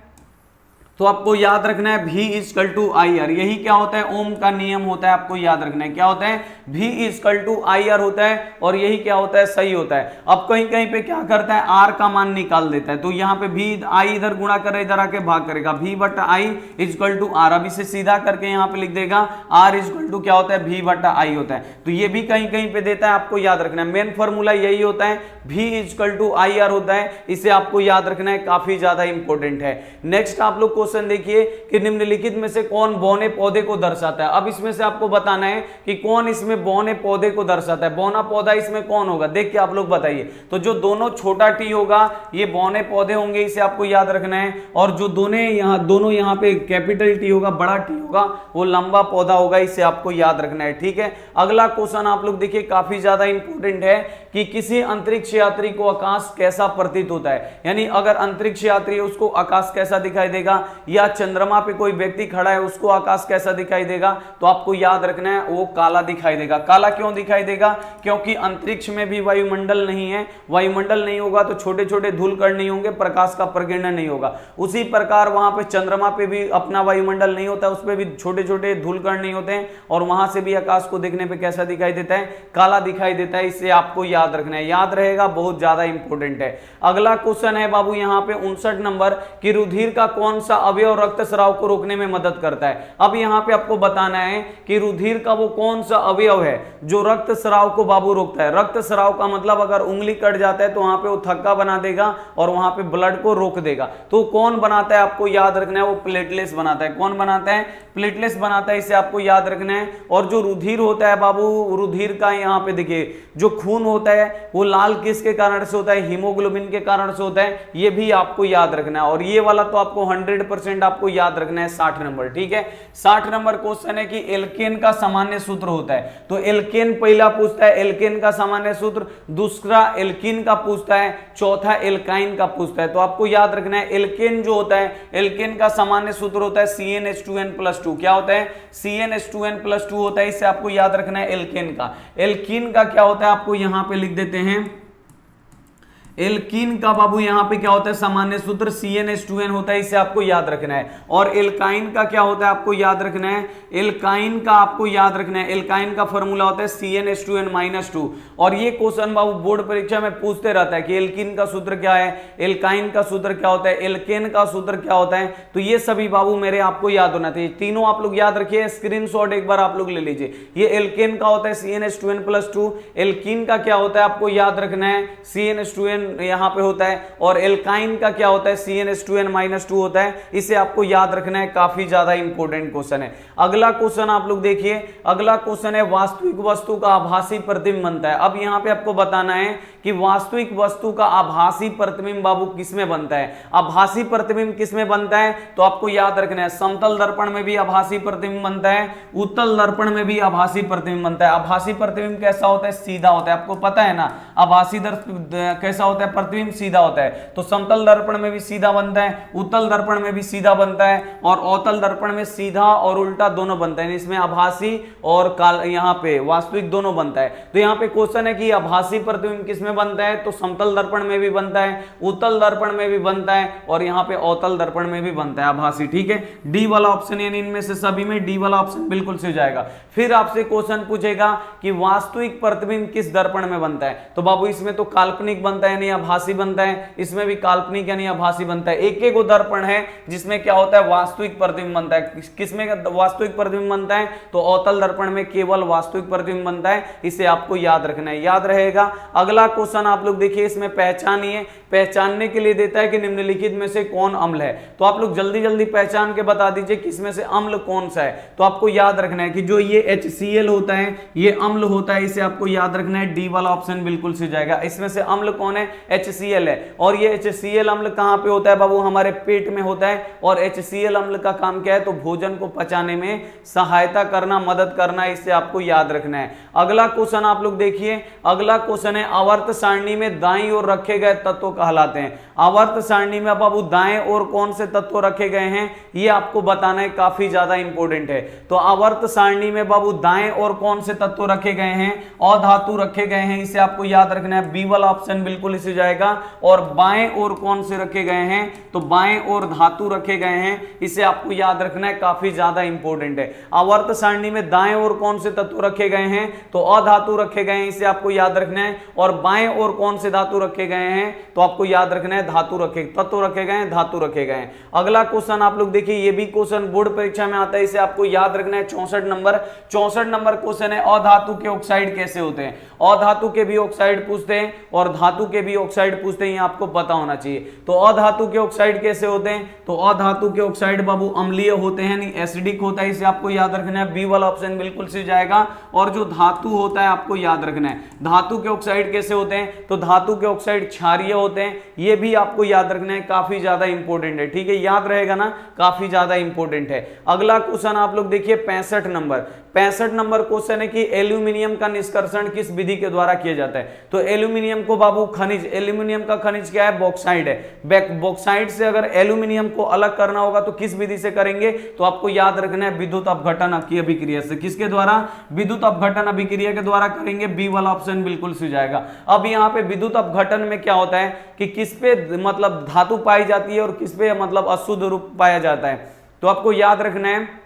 तो आपको याद रखना है V equal to I R, यही क्या होता है ओम का नियम होता है, आपको याद रखना है क्या होता है V equal to I R होता है और यही क्या होता है सही होता है। अब कहीं कहीं पे क्या करता है R का मान निकाल देता है, तो यहाँ पे V आई इधर गुणा करे इधर आके भाग करेगा, V बटा आई इक्वल टू आर, अब इसे सीधा करके यहाँ पे लिख देगा R इक्वल टू क्या होता है V बटा आई होता है। तो ये भी कहीं कहीं पे देता है, आपको याद रखना है मेन फॉर्मूला यही होता है V equal to I R होता है, इसे आपको याद रखना है, काफी ज्यादा इंपॉर्टेंट है। नेक्स्ट आप लोग क्वेश्चन देखिए कि निम्नलिखित में से कौन बौने पौधे को दर्शाता है। अब इसमें से आपको बताना है कि कौन इसमें बौने पौधे को दर्शाता है, बौना पौधा इसमें कौन होगा, देख के आप लोग बताइए। तो जो दोनों छोटा टी होगा ये बौने पौधे होंगे, इसे आपको याद रखना है, और जो दोनों यहाँ पे कैपिटल टी होगा, बड़ा टी होगा, वो लंबा पौधा होगा, इसे आपको याद रखना है। ठीक है, अगला क्वेश्चन आप लोग देखिए काफी ज्यादा इंपॉर्टेंट है कि किसी अंतरिक्ष यात्री को आकाश कैसा प्रतीत होता है, यानी अगर अंतरिक्ष यात्री है उसको आकाश कैसा दिखाई देगा, या चंद्रमा पे कोई व्यक्ति खड़ा है उसको आकाश कैसा दिखाई देगा, तो आपको याद रखना है वो काला दिखाई देगा। काला क्यों दिखाई देगा, क्योंकि अंतरिक्ष में भी वायुमंडल नहीं है, वायुमंडल नहीं होगा तो छोटे छोटे धूलकण नहीं होंगे, प्रकाश का प्रकीर्णन नहीं होगा। उसी प्रकार वहां पे चंद्रमा पे भी अपना वायुमंडल नहीं होता, उस पर भी छोटे छोटे धूलकण नहीं होते हैं, और वहां से भी आकाश को देखने पे कैसा दिखाई देता है, काला दिखाई देता है। इसे आपको याद रखना है, याद रहेगा, बहुत ज्यादा इंपॉर्टेंट है। अगला क्वेश्चन है बाबू यहाँ पे 59 नंबर कि रुधिर का कौन सा अवयव रक्त स्राव को रोकने में मदद करता है। अब यहाँ पे आपको बताना है कि रुधिर का वो कौन सा अवयव है जो रक्त स्राव को बाबू रोकता है। रक्त स्राव का मतलब अगर उंगली कट जाता है तो वहां पे वो थक्का बना देगा और वहां पे ब्लड को रोक देगा। तो कौन बनाता है, आपको याद रखना है, वो प्लेटलेट्स बनाता है। कौन बनाता है, प्लेटलेट्स बनाता है, इसे आपको याद रखना है। और जो रुधिर होता है बाबू, रुधिर का यहाँ पे देखिए जो खून होता है वो लाल किसके कारण से होता है, हीमोग्लोबिन के कारण से होता है, ये भी आपको याद रखना है। और ये वाला तो आपको 100% आपको याद रखना है, 60 नंबर। ठीक है, 60 नंबर क्वेश्चन है कि एल्केन का सामान्य सूत्र होता है। तो एल्केन पहला पूछता है, एल्केन का सामान्य सूत्र, दूसरा एल्कीन का पूछता है, चौथा एल्काइन का पूछता है। तो आपको याद रखना है एल्केन जो होता है, एल्केन का सामान्य सूत्र होता है CnH2n+2। क्या होता है, CnH2n+2 होता है, इससे आपको याद रखना है एल्केन का। एल्कीन का क्या होता है, आपको यहां पे लिख देते हैं, एल्कीन का बाबू यहां पे क्या होता है, सामान्य सूत्र CnH2n होता है, इसे आपको याद रखना है। और एल्काइन का क्या होता है, आपको याद रखना है, एल्काइन का आपको याद रखना है, एल्काइन का फॉर्मूला होता है CnH2n-2। और ये क्वेश्चन बाबू बोर्ड परीक्षा में पूछते रहता है कि एल्कीन का सूत्र क्या है, एल्काइन का सूत्र क्या होता है, एल्केन का सूत्र क्या होता है। तो ये सभी बाबू मेरे आपको याद होना चाहिए, तीनों आप लोग याद रखिए, स्क्रीनशॉट एक बार आप लोग ले लीजिए। ये एल्केन का होता है CnH2n+2, एल्कीन का क्या होता है आपको याद रखना है CnH2n यहां पे होता है, और एल्काइन का क्या होता है CnH2n-2 होता है, इसे आपको याद रखना है, काफी ज्यादा इंपॉर्टेंट क्वेश्चन है। अगला क्वेश्चन आप लोग देखिए, अगला क्वेश्चन है वास्तविक वस्तु का आभासी प्रतिबिंब बनता है। अब यहां पे आपको बताना है कि वास्तविक वस्तु का आभासी प्रतिबिंब बाबू किसमें बनता है। आभासी प्रतिबिंब किसमें बनता है, तो आपको याद रखना है समतल दर्पण में भी आभासी प्रतिबिंब बनता है, उत्तल दर्पण में भी आभासी प्रतिबिंब बनता है। आभासी प्रतिबिंब कैसा होता है, सीधा होता है, आपको पता है ना, आभासी कैसा होता है, प्रतिबिंब सीधा होता है। तो समतल दर्पण में भी सीधा बनता है, उत्तल दर्पण में भी सीधा बनता है, और अवतल दर्पण में सीधा और उल्टा दोनों बनता है। इसमें आभासी और यहाँ पे वास्तविक दोनों बनता है। तो यहाँ पे क्वेश्चन है कि आभासी प्रतिबिंब किसमें बनता है, तो समतल दर्पण में भी बनता है, उत्तल दर्पण में भी बनता है, और यहाँ पे अवतल दर्पण में भी बनता है आभासी। ठीक है, डी वाला ऑप्शन, यानी इनमें से सभी में डी वाला ऑप्शन बिल्कुल से हो जाएगा। फिर आपसे क्वेश्चन पूछेगा कि वास्तविक प्रतिबिंब किस दर्पण में बनता है, तो बाबू इसमें तो काल्पनिक बनता है, यानी आभासी बनता है, इसमें भी काल्पनिक यानी आभासी बनता है। एक एक दर्पण है जिसमें क्या होता है, वास्तविक प्रतिबिंब बनता है। किसमें वास्तविक प्रतिबिंब बनता है, तो अवतल दर्पण में केवल वास्तविक प्रतिबिंब बनता है, इसे आपको याद रखना है, याद रहेगा। अगला क्वेश्चन आप लोग देखिए, इसमें पहचानिए, पहचानने के लिए देता है कि निम्नलिखित में से कौन अम्ल है। तो आप लोग जल्दी जल्दी पहचान के बता दीजिए किसमें से अम्ल कौन सा है। तो आपको याद रखना है कि जो ये HCl होता है ये अम्ल होता है, इसे आपको याद रखना है, डी वाला ऑप्शन बिल्कुल से जाएगा। इसमें से अम्ल कौन है, HCl है। और ये HCl अम्ल कहां पे होता है बाबू, हमारे पेट में होता है। और HCl अम्ल का काम क्या है, तो भोजन को पचाने में सहायता करना, मदद करना, इसे आपको याद रखना है। अगला क्वेश्चन आप लोग देखिए, अगला क्वेश्चन है आवर्त सारणी में दाईं ओर रखे गए तत्व कहलाते हैं। आवर्त सारणी में बाबू दाएं ओर कौन से तत्व रखे गए हैं, ये आपको बताना है, काफी ज्यादा इंपॉर्टेंट है। तो आवर्त सारणी में बाबू दाएं ओर कौन से तत्व रखे गए हैं, अधातु रखे गए हैं, इसे आपको याद रखना है, बी वाला ऑप्शन बिल्कुल से हो जाएगा। और बाएं ओर कौन से रखे गए हैं, तो बाएं ओर धातु रखे गए हैं, इसे आपको याद रखना है, काफी ज्यादा इंपॉर्टेंट है। आवर्त सारणी में दाएं ओर कौन से तत्व रखे गए हैं, तो अधातु रखे गए हैं, इसे आपको याद रखना है। और बाएं ओर कौन से धातु रखे गए हैं, तो आपको याद रखना है धातु तत्व रखे गए हैं, धातु रखे गए हैं। अगला क्वेश्चन आप लोग देखिए, ये भी क्वेश्चन बोर्ड परीक्षा में आता है, इसे आपको याद रखना है। 64 नंबर क्वेश्चन है, अधातु के ऑक्साइड कैसे होते हैं। अधातु के भी ऑक्साइड पूछते हैं और धातु के भी ऑक्साइड पूछते हैं, ये आपको पता होना चाहिए। तो अधातु के ऑक्साइड कैसे होते हैं, तो अधातु के ऑक्साइड बाबू अम्लीय होते हैं, नहीं एसिडिक होता है, इसे आपको याद रखना है। बी वाला ऑप्शन बिल्कुल सही जाएगा। और जो धातु होता है आपको याद रखना है, धातु के ऑक्साइड कैसे होते हैं, तो धातु के ऑक्साइड क्षारीय होते हैं, ये भी आपको याद रखना है, काफी ज्यादा इंपॉर्टेंट है। ठीक है, याद रहेगा ना, काफी ज्यादा इंपॉर्टेंट है। अगला क्वेश्चन आप लोग देखिए 65 नंबर क्वेश्चन है कि एल्यूमिनियम का निष्कर्षण किस विधि के द्वारा किया जाता है। तो एल्यूमिनियम को बाबू खनिज, एल्यूमिनियम का खनिज क्या है, बॉक्साइड है। बॉक्साइड से अगर एल्यूमिनियम को अलग करना होगा तो किस विधि से करेंगे, तो आपको याद रखना है विद्युत अपघटन की अभिक्रिया से। किसके द्वारा, विद्युत अपघटन अभिक्रिया के द्वारा करेंगे। बी वाला ऑप्शन बिल्कुल सही जाएगा। अब यहाँ पे विद्युत अपघटन में क्या होता है कि किस पे मतलब धातु पाई जाती है और किस पे मतलब अशुद्ध रूप पाया जाता है। तो आपको याद रखना है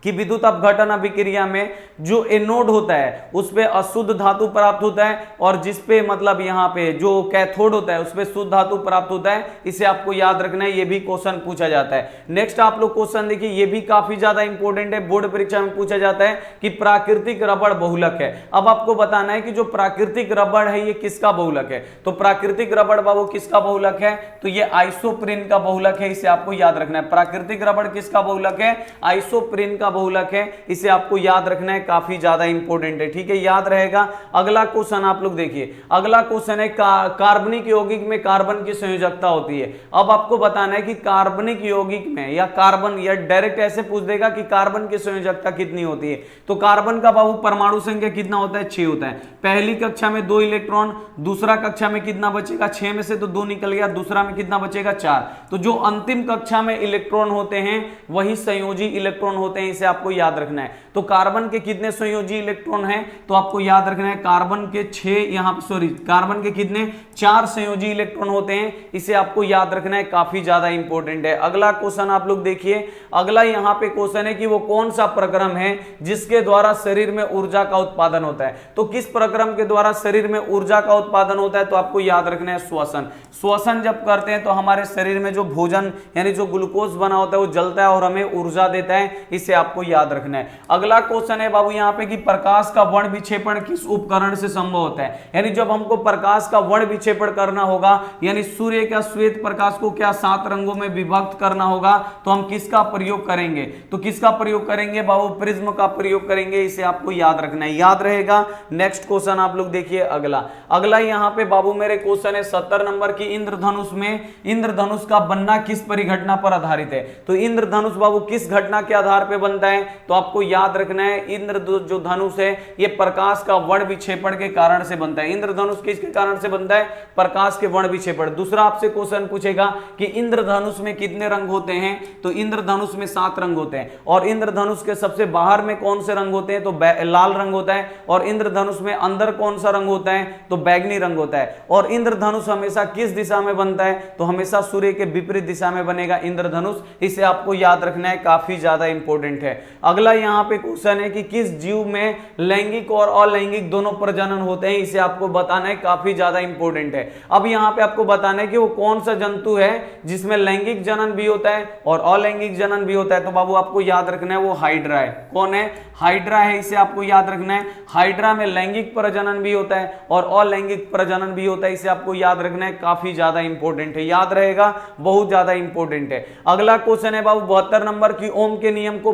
कि विद्युत अपघटन अभिक्रिया में जो एनोड होता है उस पे अशुद्ध धातु प्राप्त होता है, और जिस पे मतलब यहाँ पे जो कैथोड होता है उस पे शुद्ध धातु प्राप्त होता है, इसे आपको याद रखना है। ये भी क्वेश्चन पूछा जाता है। नेक्स्ट आप लोग क्वेश्चन देखिए, ये भी काफी ज्यादा इंपॉर्टेंट है, बोर्ड परीक्षा में पूछा जाता है कि प्राकृतिक रबड़ बहुलक है। अब आपको बताना है कि जो प्राकृतिक रबड़ है ये किसका बहुलक है। तो प्राकृतिक रबड़ बाबू किसका बहुलक है, तो ये आइसोप्रीन का बहुलक है, इसे आपको याद रखना है। प्राकृतिक रबड़ किसका बहुलक है, आइसोप्रीन का बहुलक है, इसे आपको याद रखना है, काफी ज्यादा इंपॉर्टेंट है। ठीक है, याद रहेगा। अगला क्वेश्चन आप लोग देखिए, अगला क्वेश्चन है कार्बनिक यौगिक में कार्बन की संयोजकता होती है। अब आपको बताना है कि कार्बनिक यौगिक में या कार्बन, या डायरेक्ट ऐसे पूछ देगा कि कार्बन की संयोजकता कितनी होती है। तो कार्बन का बाबू परमाणु संख्या कितना होता है, 6 होता है। पहली कक्षा में 2 इलेक्ट्रॉन, दूसरा कक्षा में कितना बचेगा, 6 में से तो 2 निकल गया, दूसरा में कितना बचेगा, 4। तो जो अंतिम कक्षा में इलेक्ट्रॉन होते हैं वही संयोजी इलेक्ट्रॉन होते हैं, इसे आपको याद रखना है। तो कार्बन के कितने संयोजी इलेक्ट्रॉन हैं, तो आपको याद रखना है कार्बन के 6, यहां पे सॉरी कार्बन के कितने 4 संयोजी इलेक्ट्रॉन होते हैं, इसे आपको याद रखना है, काफी ज्यादा इंपॉर्टेंट है। अगला क्वेश्चन आप लोग देखिए, अगला यहां पे क्वेश्चन है कि वो कौन सा प्रक्रम है जिसके द्वारा शरीर में ऊर्जा का उत्पादन होता है। तो किस प्रक्रम के द्वारा शरीर में ऊर्जा का उत्पादन होता है, तो आपको याद रखना है श्वसन। श्वसन जब करते हैं तो हमारे शरीर में जो भोजन यानी जो ग्लूकोज बना होता है वो जलता है और हमें ऊर्जा देता है, इसे आपको याद रखना है। अगला क्वेश्चन है बाबू यहाँ पे कि प्रकाश का वर्ण विक्षेपण किस उपकरण से संभव होता है। यानी जब हमको प्रकाश का वर्ण विक्षेपण करना होगा, यानी सूर्य का श्वेत प्रकाश को क्या 7 रंगों में विभक्त करना होगा, तो हम किसका प्रयोग करेंगे, तो किसका प्रयोग करेंगे बाबू, प्रिज्म का प्रयोग करेंगे, इसे आपको याद रखना है, याद रहेगा। नेक्स्ट क्वेश्चन आप लोग देखिए, अगला यहाँ पे बाबू मेरे क्वेश्चन है 70 नंबर की, इंद्रधनुष में इंद्रधनुष का बनना किस परिघटना पर आधारित है। तो इंद्रधनुष बाबू किस घटना के आधार पर बनता है, तो आपको याद रखना है इंद्र जो धनुष है ये प्रकाश का वर्ण विक्षेपण के कारण से बनता है। इंद्रधनुष किसके कारण से बनता है, प्रकाश के वर्ण विक्षेपण। दूसरा आपसे क्वेश्चन पूछेगा कि इंद्रधनुष में कितने रंग होते हैं, तो इंद्रधनुष में 7 रंग होते हैं। और इंद्रधनुष के सबसे बाहर में कौन से रंग होते हैं, तो लाल रंग होता है। और इंद्रधनुष में अंदर कौन सा रंग होता है, तो बैगनी रंग होता है। और इंद्रधनुष हमेशा किस दिशा में बनता है, तो हमेशा सूर्य के विपरीत दिशा में बनेगा इंद्रधनुष, इसे आपको याद रखना है, काफी ज्यादा इंपॉर्टेंट है। अगला यहाँ पे क्वेश्चन है कि किस जीव में लैंगिक और अलैंगिक दोनों प्रजनन होते हैं, इसे आपको बताना है, काफी ज्यादा इंपॉर्टेंट है। अब यहाँ पे आपको बताना है कि वो कौन सा जंतु है जिसमें लैंगिक जनन भी होता है और अलैंगिक जनन भी होता है। तो बाबू आपको याद रखना है वो हाइड्रा है। कौन है, हाइड्रा है, इसे आपको याद रखना है। हाइड्रा में लैंगिक प्रजनन भी होता है और अलैंगिक प्रजनन भी होता है, इसे आपको याद रखना है, काफी ज्यादा इंपॉर्टेंट है, याद रहेगा, बहुत ज्यादा इंपॉर्टेंट है। अगला क्वेश्चन है बाबू 72 नंबर की, ओम के नियम को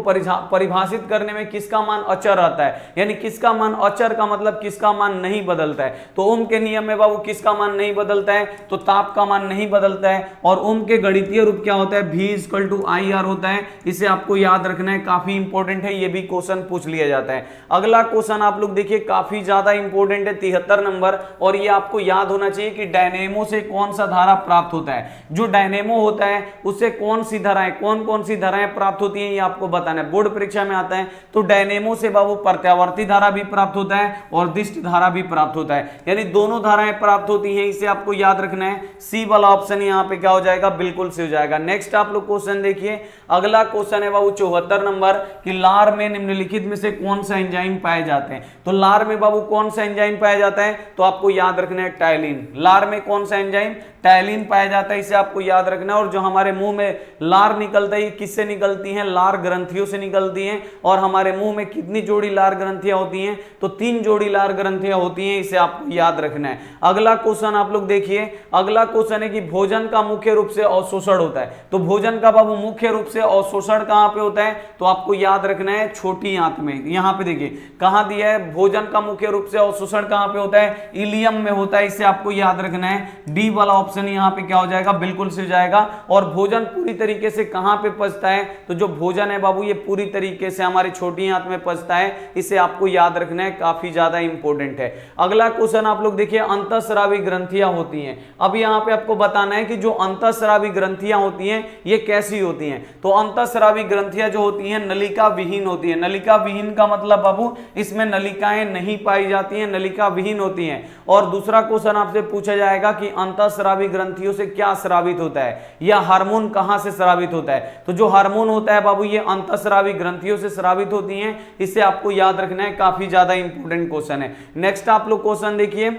परिभाषित करने में किसका मान अचर रहता है। यानी किसका मान अचर का मतलब किसका मान नहीं बदलता है। तो ओम के नियम में बाबू किसका मान नहीं बदलता है, तो ताप का मान नहीं बदलता है। और ओम के गणितीय रूप क्या होता है, V=IR होता है, इसे आपको याद रखना है, काफी इंपॉर्टेंट है, ये भी क्वेश्चन पूछ लिया जाता है। अगला क्वेश्चन आप लोग देखिए, काफी ज्यादा इंपॉर्टेंट है, 73 नंबर, और ये आपको याद होना चाहिए कि डायनेमो से कौन सा धारा प्राप्त होता है। जो डायनेमो होता है उससे कौन सी धाराएं, कौन कौन सी धाराएं प्राप्त होती हैं, ये आपको बताना है। जानना है, बोर्ड परीक्षा में आता है, तो डायनेमो से बाबू प्रत्यावर्ती धारा भी प्राप्त होता है और दिष्ट धारा भी प्राप्त होता है, यानी दोनों धाराएं प्राप्त होती हैं। इसे आपको याद रखना है। सी वाला ऑप्शन यहाँ पे क्या हो जाएगा, बिल्कुल से हो जाएगा। नेक्स्ट आप लोग क्वेश्चन देखिए, अगला क्वेश्चन है बाबू 74 नंबर कि लार में निम्नलिखित में से कौन सा एंजाइम पाए जाते हैं। तो लार में बाबू कौन सा एंजाइम पाया जाता है, तो आपको याद रखना है टायलिन। लार में कौन सा एंजाइम, टायलिन पाया जाता है, इसे आपको याद रखना है। और जो हमारे मुंह में लार निकलता है, ये किससे निकलती हैं, लार ग्रंथियों से निकलती हैं। और हमारे मुंह में कितनी जोड़ी लार ग्रंथियां होती हैं, तो 3 जोड़ी लार ग्रंथियां होती हैं, इसे आपको याद रखना है। अगला क्वेश्चन आप लोग देखिए, अगला क्वेश्चन है कि भोजन का मुख्य रूप से अवशोषण होता है। तो भोजन का बाबू मुख्य रूप से अवशोषण कहां पे होता है, तो आपको याद रखना है छोटी आंत में। यहां पे देखिए कहां दिया है, भोजन का मुख्य रूप से अवशोषण कहां पे होता है, इलियम में होता है, इसे आपको याद रखना है। डी वाला ऑप्शन यहां पे क्या हो जाएगा, बिल्कुल से हो जाएगा। और भोजन पूरी तरीके से कहां पे पचता है, तो जो भोजन है बाबू ये पूरी तरीके से हमारी छोटी आंत में पचता है, इसे आपको याद रखना है, काफी ज्यादा इंपॉर्टेंट है। अगला क्वेश्चन आप लोग देखिए, अंतःस्रावी ग्रंथियां होती हैं। अब यहां पे आपको बताना है कि जो अंतःस्रावी ग्रंथियां होती हैं ये कैसी होती हैं। तो अंतःस्रावी ग्रंथियां जो होती हैं नलिका विहीन होती है। नलिका विहीन का मतलब बाबू इसमें नलिकाएं नहीं पाई जाती हैं, नलिका विहीन होती हैं। और दूसरा क्वेश्चन आपसे पूछा जाएगा कि अंतःस्रावी ग्रंथियों से क्या स्रावित होता है, या हार्मोन कहां से स्रावित होता है। तो जो हार्मोन होता है बाबू ये अंतःस्रावी ग्रंथियों से स्रावित होती हैं, इसे आपको याद रखना है, काफी ज्यादा इंपॉर्टेंट क्वेश्चन है। नेक्स्ट आप लोग क्वेश्चन देखिए,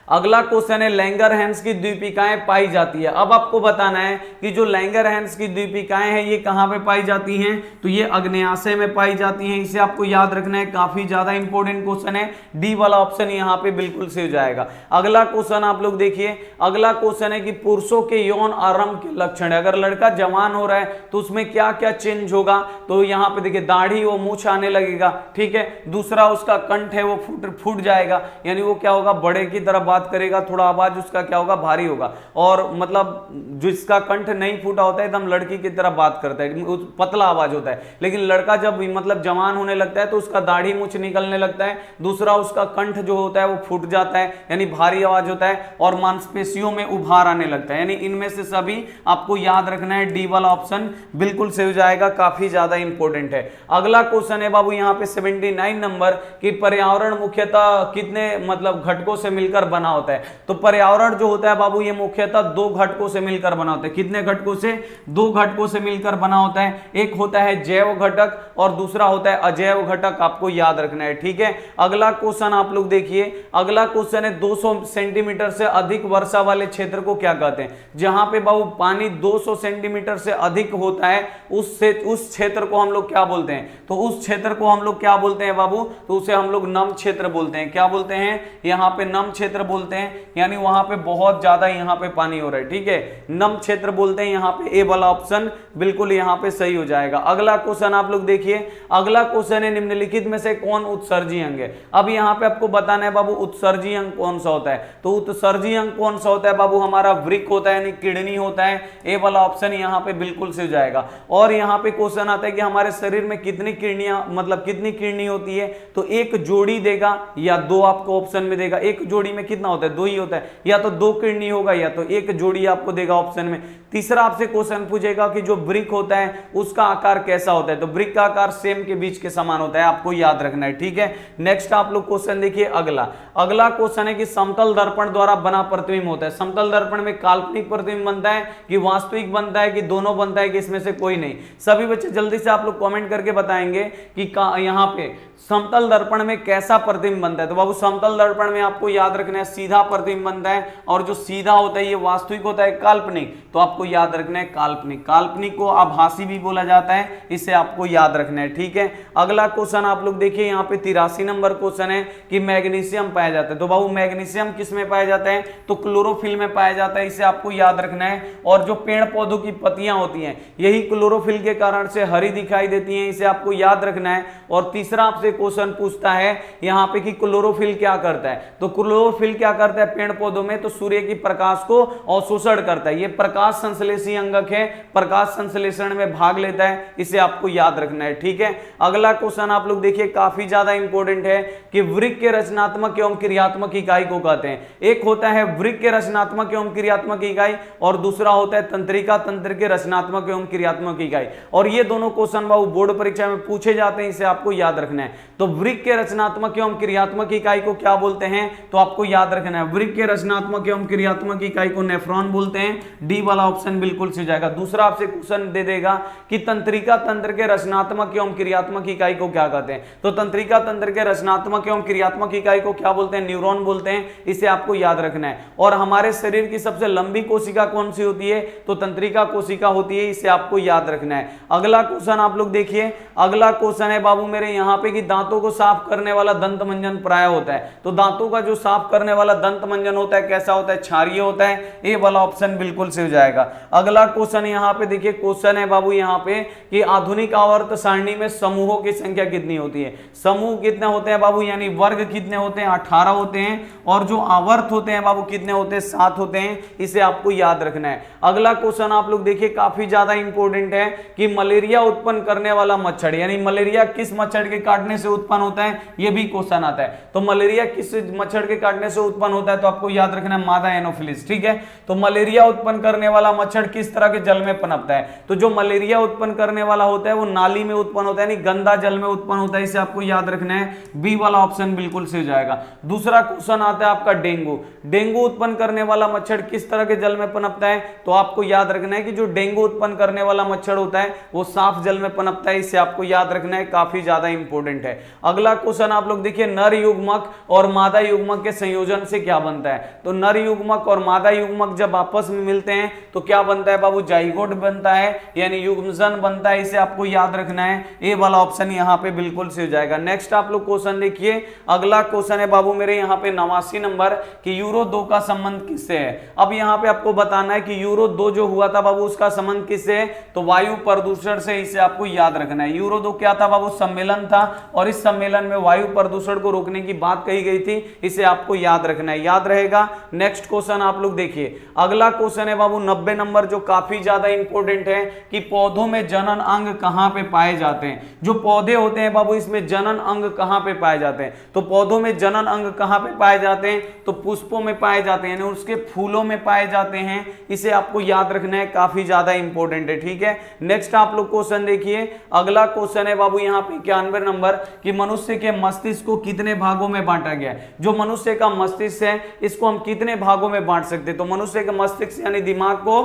अगला क्वेश्चन है लैंगरहैंस की द्वीपिकाएं पाई जाती है। अब आपको बताना है कि जो लैंगरहैंस की द्वीपिकाएं हैं ये कहां पे पाई जाती हैं, तो ये अग्न्याशय में पाई जाती हैं, इसे आपको याद रखना है, काफी ज्यादा इंपॉर्टेंट क्वेश्चन है। डी वाला ऑप्शन यहां पे बिल्कुल से हो जाएगा। अगला क्वेश्चन आप लोग देखिए, अगला क्वेश्चन है कि पुरुषों के यौन आरंभ के लक्षण है। अगर लड़का जवान हो रहा है तो उसमें क्या क्या चेंज होगा, तो यहाँ पे देखिए दाढ़ी वो मूछ आने लगेगा, ठीक है। दूसरा उसका कंठ है वो फूट जाएगा, यानी वो क्या होगा, बड़े की तरह बात करेगा, थोड़ा आवाज उसका क्या होगा, भारी होगा। और मतलब जिसका कंठ नहीं फूटा होता है एकदम लड़की की तरह बात करता है, पतला आवाज होता है। लेकिन लड़का जब मतलब जवान होने लगता है तो उसका दाढ़ी मूछ निकलने लगता है। दूसरा उसका कंठ जो होता है वो फूट जाता है, यानी भारी आवाज होता है, और मांसपेशियों में उभार आने लगता है। यानी इनमें से सभी आपको याद रखना है, डी वाला ऑप्शन बिल्कुल से हो जाएगा, काफी ज्यादा इंपॉर्टेंट है। अगला क्वेश्चन है बाबू यहाँ पे 79 नंबर कि पर्यावरण मुख्यतः कितने मतलब घटकों से मिलकर बना होता है। तो पर्यावरण जो होता है बाबू ये मुख्यतः 2 घटकों से मिलकर बना होता है। कितने घटकों से, 2 घटकों से मिलकर बना होता है। एक होता है जैव घटक और दूसरा होता है अजैव घटक, आपको याद रखना है, ठीक है। अगला क्वेश्चन आप लोग देखिए, अगला क्वेश्चन है 200 सेंटीमीटर से अधिक वर्षा वाले क्षेत्र को क्या कहते हैं। जहां पे बाबू पानी 200 सेंटीमीटर से अधिक होता है उस क्षेत्र को हम लोग क्या बोलते हैं, तो उस क्षेत्र को हम लोग क्या बोलते हैं बाबू, तो उसे हम लोग नम क्षेत्र बोलते हैं। क्या बोलते हैं, यहाँ पे नम क्षेत्र बोलते हैं, यानी वहां पे बहुत ज्यादा यहाँ पे पानी हो रहा है, ठीक है, नम क्षेत्र बोलते हैं। यहाँ पे ए वाला ऑप्शन बिल्कुल यहाँ पे सही हो जाएगा। अगला क्वेश्चन आप लोग देखिए, अगला क्वेश्चन है निम्नलिखित में से कौन उत्सर्जी अंग है। अब यहाँ पे आपको बताना है बाबू उत्सर्जी अंग कौन सा होता है। तो उत्सर्जी अंग कौन सा होता है बाबू, हमारा वृक्क होता है, यानी किडनी होता है। ए वाला ऑप्शन यहाँ पे बिल्कुल से हो जाएगा। और यहाँ पे क्वेश्चन आता है कि हमारे शरीर में कितनी किडनियां मतलब कितनी किडनी होती है, तो एक जोड़ी देगा या 2 आपको ऑप्शन में देगा। एक जोड़ी में कितना होता है, 2 ही होता है, या तो 2 किडनी होगा या तो एक जोड़ी आपको देगा ऑप्शन में। तीसरा आपसे क्वेश्चन पूछेगा कि जो वृक्क होता है उसका आकार कैसा होता है, तो वृक्क का आकार सेम के बीच के समान होता है, आपको याद रखना है, ठीक है। नेक्स्ट आप लोग क्वेश्चन देखिए, अगला क्वेश्चन है कि समतल दर्पण द्वारा बना प्रतिबिंब होता है। समतल दर्पण में काल्पनिक प्रतिबिंब बनता है कि वास्तविक बनता है कि दोनों बनता है कि इसमें से कोई नहीं। सभी बच्चे जल्दी से आप लोग कमेंट करके बताएंगे कि यहाँ पे समतल दर्पण में कैसा प्रतिबिंब बनता है। तो बाबू समतल दर्पण में आपको याद रखना है सीधा प्रतिबिंब बनता है, और जो सीधा होता है ये वास्तविक होता है काल्पनिक, तो आपको याद रखना है काल्पनिक। काल्पनिक को आभासी भी बोला जाता है, इसे आपको याद रखना है, ठीक है। अगला क्वेश्चन आप लोग देखिए, यहाँ पे 83 नंबर क्वेश्चन है कि मैग्नीशियम पाया जाता है। तो बाबू मैग्नीशियम किस में पाया जाता है, तो क्लोरोफिल में पाया जाता है, इसे आपको याद रखना है। और जो पेड़ पौधों की पत्तियां होती हैं यही क्लोरोफिल के कारण से हरी दिखाई देती हैं, इसे आपको याद रखना है। और तीसरा आपसे क्वेश्चन पूछता है यहाँ पे कि क्लोरोफिल क्या करता है, तो क्लोरोफिल क्या करता है पेड़ पौधों में, तो सूर्य की प्रकाश को अवशोषण करता है। ये प्रकाश संश्लेषी अंगक है, प्रकाश संश्लेषण में भाग लेता है, इसे आपको याद रखना है। ठीक है, अगला क्वेश्चन आप लोग देखिए, काफी ज्यादा इंपॉर्टेंट है कि वृक्क के रचनात्मक एवं क्रियात्मक इकाई को कहते हैं। एक होता है वृक्क के रचनात्मक एवं क्रियात्मक इकाई और दूसरा होता है तंत्रिका तंत्र के रचनात्मक एवं क्रियात्मक इकाई। और ये दोनों क्वेश्चन बाबू बोर्ड परीक्षा में पूछे जाते हैं, इसे आपको याद रखना है। तो वृक्क के रचनात्मक एवं क्रियात्मक इकाई को क्या बोलते हैं, तो आपको याद रखना है, वृक्क के रचनात्मक एवं क्रियात्मक इकाई को नेफ्रॉन बोलते हैं। डी वाला ऑप्शन बिल्कुल सही जाएगा। दूसरा आपसे क्वेश्चन दे देगा कि तंत्रिका तंत्र के रचनात्मक एवं क्रियात्मक इकाई को क्या कहते हैं, तो तंत्रिका तंत्र के रचनात्मक एवं क्रियात्मक इकाई को क्या बोलते हैं, न्यूरॉन बोलते हैं, इसे आपको याद रखना है। और हमारे शरीर की सबसे लंबी कोशिका कौन सी होती है, तो तंत्रिका कोशिका होती है, इसे आपको याद रखना है। अगला क्वेश्चन आप लोग देखिए, अगला क्वेश्चन है बाबू मेरे यहाँ पे कि दांतों को साफ करने वाला दंत मंजन प्राय होता है। तो दांतों का जो साफ करने वाला दंत मंजन होता है कैसा होता है, क्षारीय होता है। ए वाला ऑप्शन बिल्कुल सही हो जाएगा। अगला क्वेश्चन यहाँ पे देखिए, क्वेश्चन है बाबू यहाँ पे कि आधुनिक आवर्त सारणी में समूहों की संख्या कितनी होती है। समूह कितने होते हैं बाबू, यानी वर्ग कितने होते हैं, 18 होते हैं। और जो आवर्त होते हैं बाबू कितने होते हैं, 7 होते हैं, इसे आपको याद रखना है। अगला क्वेश्चन आप लोग देखिए, काफी ज्यादा इंपॉर्टेंट है कि मलेरिया उत्पन्न करने वाला मच्छर, यानी मलेरिया किस मच्छर के काटने से उत्पन्न होता है, यह भी क्वेश्चन आता है। तो मलेरिया किस मच्छर के काटने से उत्पन्न होता है, तो आपको याद रखना है मादा एनोफिलिस। ठीक है, तो मलेरिया उत्पन्न करने वाला मच्छर किस तरह के जल में पनपता है, तो जो मलेरिया उत्पन्न करने वाला होता है वो नाली में उत्पन्न होता है, यानी गंदा जल में उत्पन्न होता है, इसे आपको याद रखना है। बी वाला ऑप्शन बिल्कुल सही हो जाएगा। दूसरा क्वेश्चन आता है आपका डेंगू। डेंगू उत्पन्न करने वाला मच्छर किस तरह के जल में पनपता है, तो आपको याद रखना है कि जो डेंगू उत्पन्न करने वाला मच्छर होता है वो साफ जल में पनपता है, इसे आपको याद रखना है, काफी ज्यादा इंपॉर्टेंट है। अगला क्वेश्चन आप लोग देखिए, नर युग्मक और मादा युग्मक के संयोजन से क्या बनता है, तो नर युग्मक और मादा युग्मक जब आपस में मिलते हैं तो क्या बनता है बाबू, जाइगोट बनता है, यानी युग्मजन बनता है, इसे आपको याद रखना है। ए वाला ऑप्शन यहाँ पे बिल्कुल सही हो जाएगा। नेक्स्ट आप लोग क्वेश्चन देखिए, अगला क्वेश्चन है बाबू मेरे यहाँ पे 89 नंबर कि यूरो 2 का संबंध किससे है। अब यहाँ पे आपको बताना है कि यूरो 2 जो हुआ था बाबू उसका संबंध किससे है, तो वायु प्रदूषण से, इसे आपको याद रखना है। यूरो 2 क्या था बाबू, सम्मेलन था, और इस सम्मेलन में वायु प्रदूषण को रोकने की बात कही गई थी, इसे आपको याद रखना है, याद रहेगा। नेक्स्ट क्वेश्चन आप लोग देखिए, अगला क्वेश्चन है बाबू 90 नंबर, जो काफी ज्यादा इंपॉर्टेंट है कि पौधों में जनन अंग कहां पे पाए जाते हैं। जो पौधे होते हैं बाबू इसमें जनन अंग कहां पे पाए जाते हैं, तो पौधों में जनन अंग कहां पे पाए जाते हैं, तो पुष्पों में पाए जाते हैं, यानी उसके फूलों में पाए जाते हैं, इसे आपको याद रखना है, काफी ज्यादा इंपॉर्टेंट है। ठीक है, नेक्स्ट आप लोग क्वेश्चन देखिए, अगला क्वेश्चन है बाबू यहाँ पे 91 नंबर कि मनुष्य के मस्तिष्क को कितने भागों में बांटा गया है। जो मनुष्य का मस्तिष्क है इसको हम कितने भागों में बांट सकते हैं, तो मनुष्य के मस्तिष्क यानी दिमाग को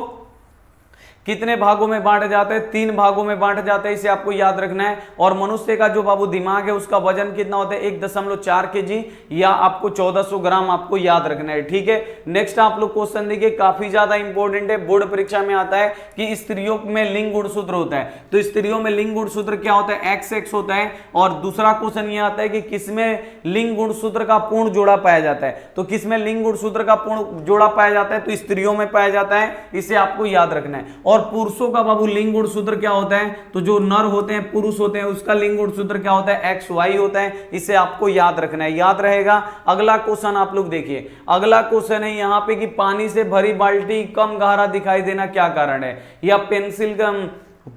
कितने भागों में बांटे जाते हैं, 3 भागों में बांटे जाते हैं, इसे आपको याद रखना है। और मनुष्य का जो बाबू दिमाग है उसका वजन कितना होता है, 1.4 kg या आपको 1400 ग्राम आपको याद रखना है। ठीक है, नेक्स्ट आप लोग क्वेश्चन देखिए, काफी ज्यादा इंपॉर्टेंट है, बोर्ड परीक्षा में आता है कि स्त्रियों में लिंग गुणसूत्र होता है। तो स्त्रियों में लिंग गुणसूत्र क्या होता है, XX होता है। और दूसरा क्वेश्चन ये आता है कि किसमें लिंग गुणसूत्र का पूर्ण जोड़ा पाया जाता है, तो किसमें लिंग गुणसूत्र का पूर्ण जोड़ा पाया जाता है, तो स्त्रियों में पाया जाता है, इसे आपको याद रखना है। और पुरुषों का बाबू लिंग गुणसूत्र क्या होता है, तो जो नर होते हैं पुरुष होते हैं उसका लिंग गुणसूत्र क्या होता है, XY होता है, इसे आपको याद रखना है, याद रहेगा। अगला क्वेश्चन आप लोग देखिए, अगला क्वेश्चन है यहाँ पे कि पानी से भरी बाल्टी कम गहरा दिखाई देना क्या कारण है, या पेंसिल का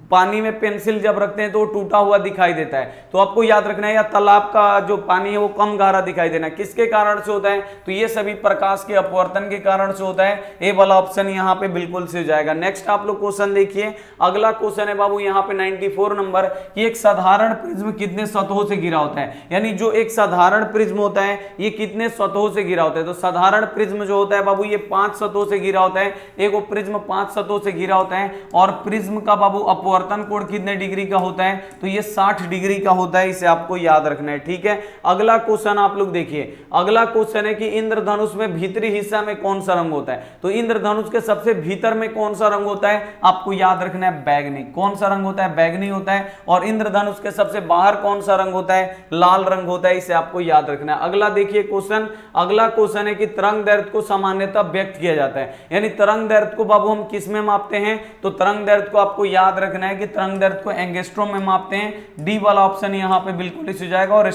पानी में पेंसिल जब रखते हैं तो टूटा हुआ दिखाई देता है, तो आपको याद रखना है। या तालाब का जो पानी है वो कम गहरा दिखाई देना किसके कारण से होता है, तो ये सभी प्रकाश के अपवर्तन के कारण से होता है। ए वाला ऑप्शन यहाँ पे बिल्कुल से हो जाएगा। नेक्स्ट आप लोग क्वेश्चन देखिए, अगला क्वेश्चन है बाबू यहाँ पे 94 नंबर कि एक साधारण प्रिज्म कितने सतहों से घिरा होता है, यानी जो एक साधारण प्रिज्म होता है ये कितने सतहों से घिरा होता है। तो साधारण प्रिज्म जो होता है बाबू ये 5 सतहों से घिरा होता है, एक वो प्रिज्म 5 सतहों से घिरा होता है। और प्रिज्म का बाबू अपवर्तन कोण कितने डिग्री का होता है, तो ये 60 डिग्री का होता है, इसे आपको याद रखना है। ठीक है, अगला क्वेश्चन आप लोग देखिए, अगला क्वेश्चन है कि इंद्रधनुष में भीतरी हिस्सा में कौन सा रंग होता है, तो इंद्रधनुष के सबसे भीतर में कौन सा रंग होता है, आपको याद रखना है बैगनी। कौन सा रंग होता है, बैगनी होता है। और इंद्रधनुष के सबसे बाहर कौन सा रंग होता है, लाल रंग होता है, इसे आपको याद रखना है। अगला देखिए क्वेश्चन, अगला क्वेश्चन है कि तरंग दैर्ध्य को सामान्यतः व्यक्त किया जाता है, यानी तरंग दैर्ध्य को बाबू हम किस में मापते हैं, तो तरंग दैर्ध्य को आपको याद रखना है कि तरंग दैर्ध्य को एंगस्ट्रॉम में मापते हैं, डी वाला ऑप्शन यहाँ पे बिल्कुल इस हो जाएगा। और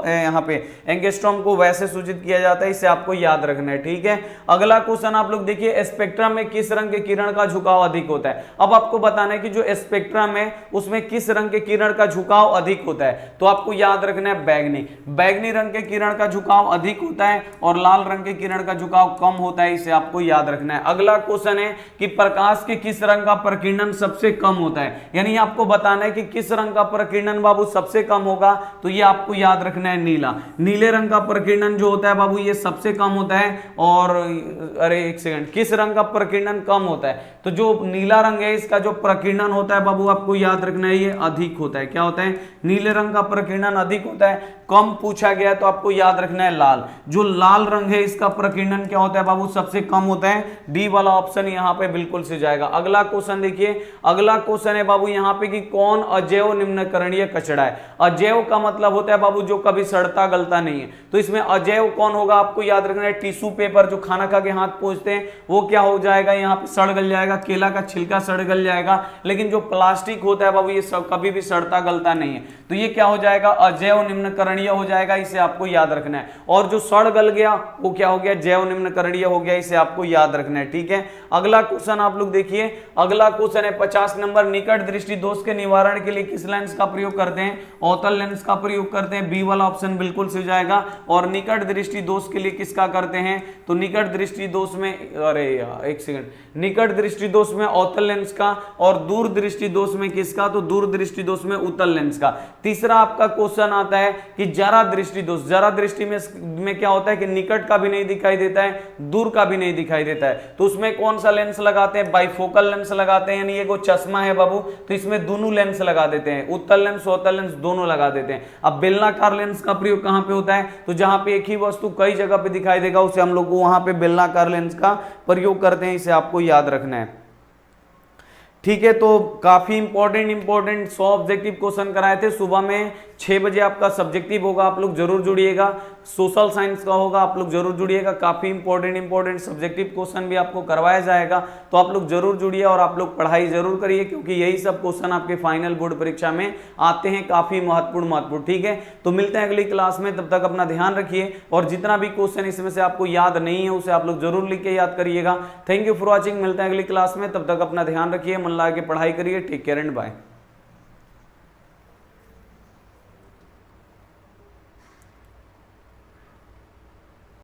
यहाँ पे एंगस्ट्रॉम को वैसे सूचित किया जाता है, इसे आपको याद रखना है, ठीक है। अगला क्वेश्चन आप लोग देखिए, स्पेक्ट्रम में किस रंग के किरण का झुकाव अधिक होता है। अब आपको बताना है कि जो स्पेक्ट्रम है उसमें किस रंग के किरण का झुकाव अधिक होता है, तो आपको याद रखना है बैगनी। बैगनी रंग के किरण का झुकाव अधिक होता है और लाल रंग के किरण का झुकाव कम होता है, इसे आपको याद रखना है। अगला क्वेश्चन है कि प्रकाश के किस रंग का प्रकीर्णन सबसे कम होता है, यानी आपको बताना है कि किस रंग का प्रकीर्णन बाबू सबसे कम होगा, तो ये आपको याद रखना है नीला। नीले रंग का प्रकीर्णन जो होता है बाबू ये सबसे कम होता है। और अरे एक सेकंड, किस रंग का प्रकीर्णन कम होता है, तो जो नीला रंग है इसका जो प्रकीर्णन होता है बाबू आपको याद रखना है ये अधिक होता है। क्या होता है, नीले रंग का प्रकीर्णन अधिक होता है। कम पूछा गया तो आपको याद रखना है लाल। जो लाल रंग है इसका प्रकीर्णन क्या होता है बाबू, सबसे कम होता है। डी वाला ऑप्शन यहाँ पे बिल्कुल से जाएगा। अगला क्वेश्चन देखिए, अगला क्वेश्चन है बाबू यहाँ पे कि कौन अजैव निम्नकरणीय कचरा है। अजैव का मतलब होता है बाबू जो कभी सड़ता गलता नहीं है, तो इसमें अजैव कौन होगा आपको याद रखना है। टिश्यू पेपर जो खाना खा के हाथ पोंछते हैं वो क्या हो जाएगा, यहाँ पे सड़ गल जाएगा। केला का छिलका सड़ गल जाएगा, लेकिन जो प्लास्टिक होता है बाबू ये सब कभी भी सड़ता गलता नहीं है, तो ये क्या हो जाएगा, अजैव निम्नकरणीय हो जाएगा, इसे आपको याद रखना है। और जो सड़ गल गया वो क्या हो गया, जैव निम्नकरणीय हो गया, इसे आपको याद रखना है, ठीक है। अगला क्वेश्चन आप लोग देखिए, अगला क्वेश्चन है 50 नंबर, निकट दृष्टि दोष के निवारण के लिए किस लेंस का प्रयोग करते हैं, अवतल लेंस का प्रयोग करते हैं। बी वाला ऑप्शन बिल्कुल से जाएगा। और निकट दृष्टि दोष के लिए किसका करते हैं, तो निकट दृष्टि दोष में, अरे यार एक सेकंड, निकट दृष्टि दोष में अवतल लेंस का, और दूर दृष्टि दोष में किसका, तो दूर दृष्टि दोष में उत्तल लेंस का। तीसरा आपका क्वेश्चन आता है कि जरा दृष्टि दोष, जरा दृष्टि में क्या होता है कि निकट का भी नहीं दिखाई देता है, दूर का भी नहीं दिखाई देता है, तो उसमें कौन सा लेंस लगाते हैं, बाइफोकल लेंस लगाते हैं, यानी ये को चश्मा है बाबू, तो इसमें दोनों लेंस लगा देते हैं, उत्तल लेंस अवतल लेंस दोनों लगा देते हैं। अब बेलनाकार लेंस का प्रयोग कहां पे होता है, तो जहां पे एक ही वस्तु कई जगह पे दिखाई देगा उसे हम लोग को वहां पे बेलनाकार लेंस का प्रयोग करते हैं, इसे आपको याद रखना है, ठीक है। तो काफी इंपॉर्टेंट 100 ऑब्जेक्टिव क्वेश्चन कराए थे। सुबह में 6 बजे आपका सब्जेक्टिव होगा, आप लोग जरूर जुड़िएगा। सोशल साइंस का होगा, आप लोग जरूर जुड़िएगा। काफी इंपॉर्टेंट सब्जेक्टिव क्वेश्चन भी आपको करवाया जाएगा, तो आप लोग जरूर जुड़िए और आप लोग पढ़ाई जरूर करिए, क्योंकि यही सब क्वेश्चन आपके फाइनल बोर्ड परीक्षा में आते हैं, काफी महत्वपूर्ण, ठीक है। तो मिलते हैं अगली क्लास में, तब तक अपना ध्यान रखिए। और जितना भी क्वेश्चन इसमें से आपको याद नहीं है उसे आप लोग जरूर लिख के याद करिएगा। थैंक यू फॉर वॉचिंग, मिलते हैं अगली क्लास में, तब तक अपना ध्यान रखिए, मन लगा के पढ़ाई करिए। Take care and bye.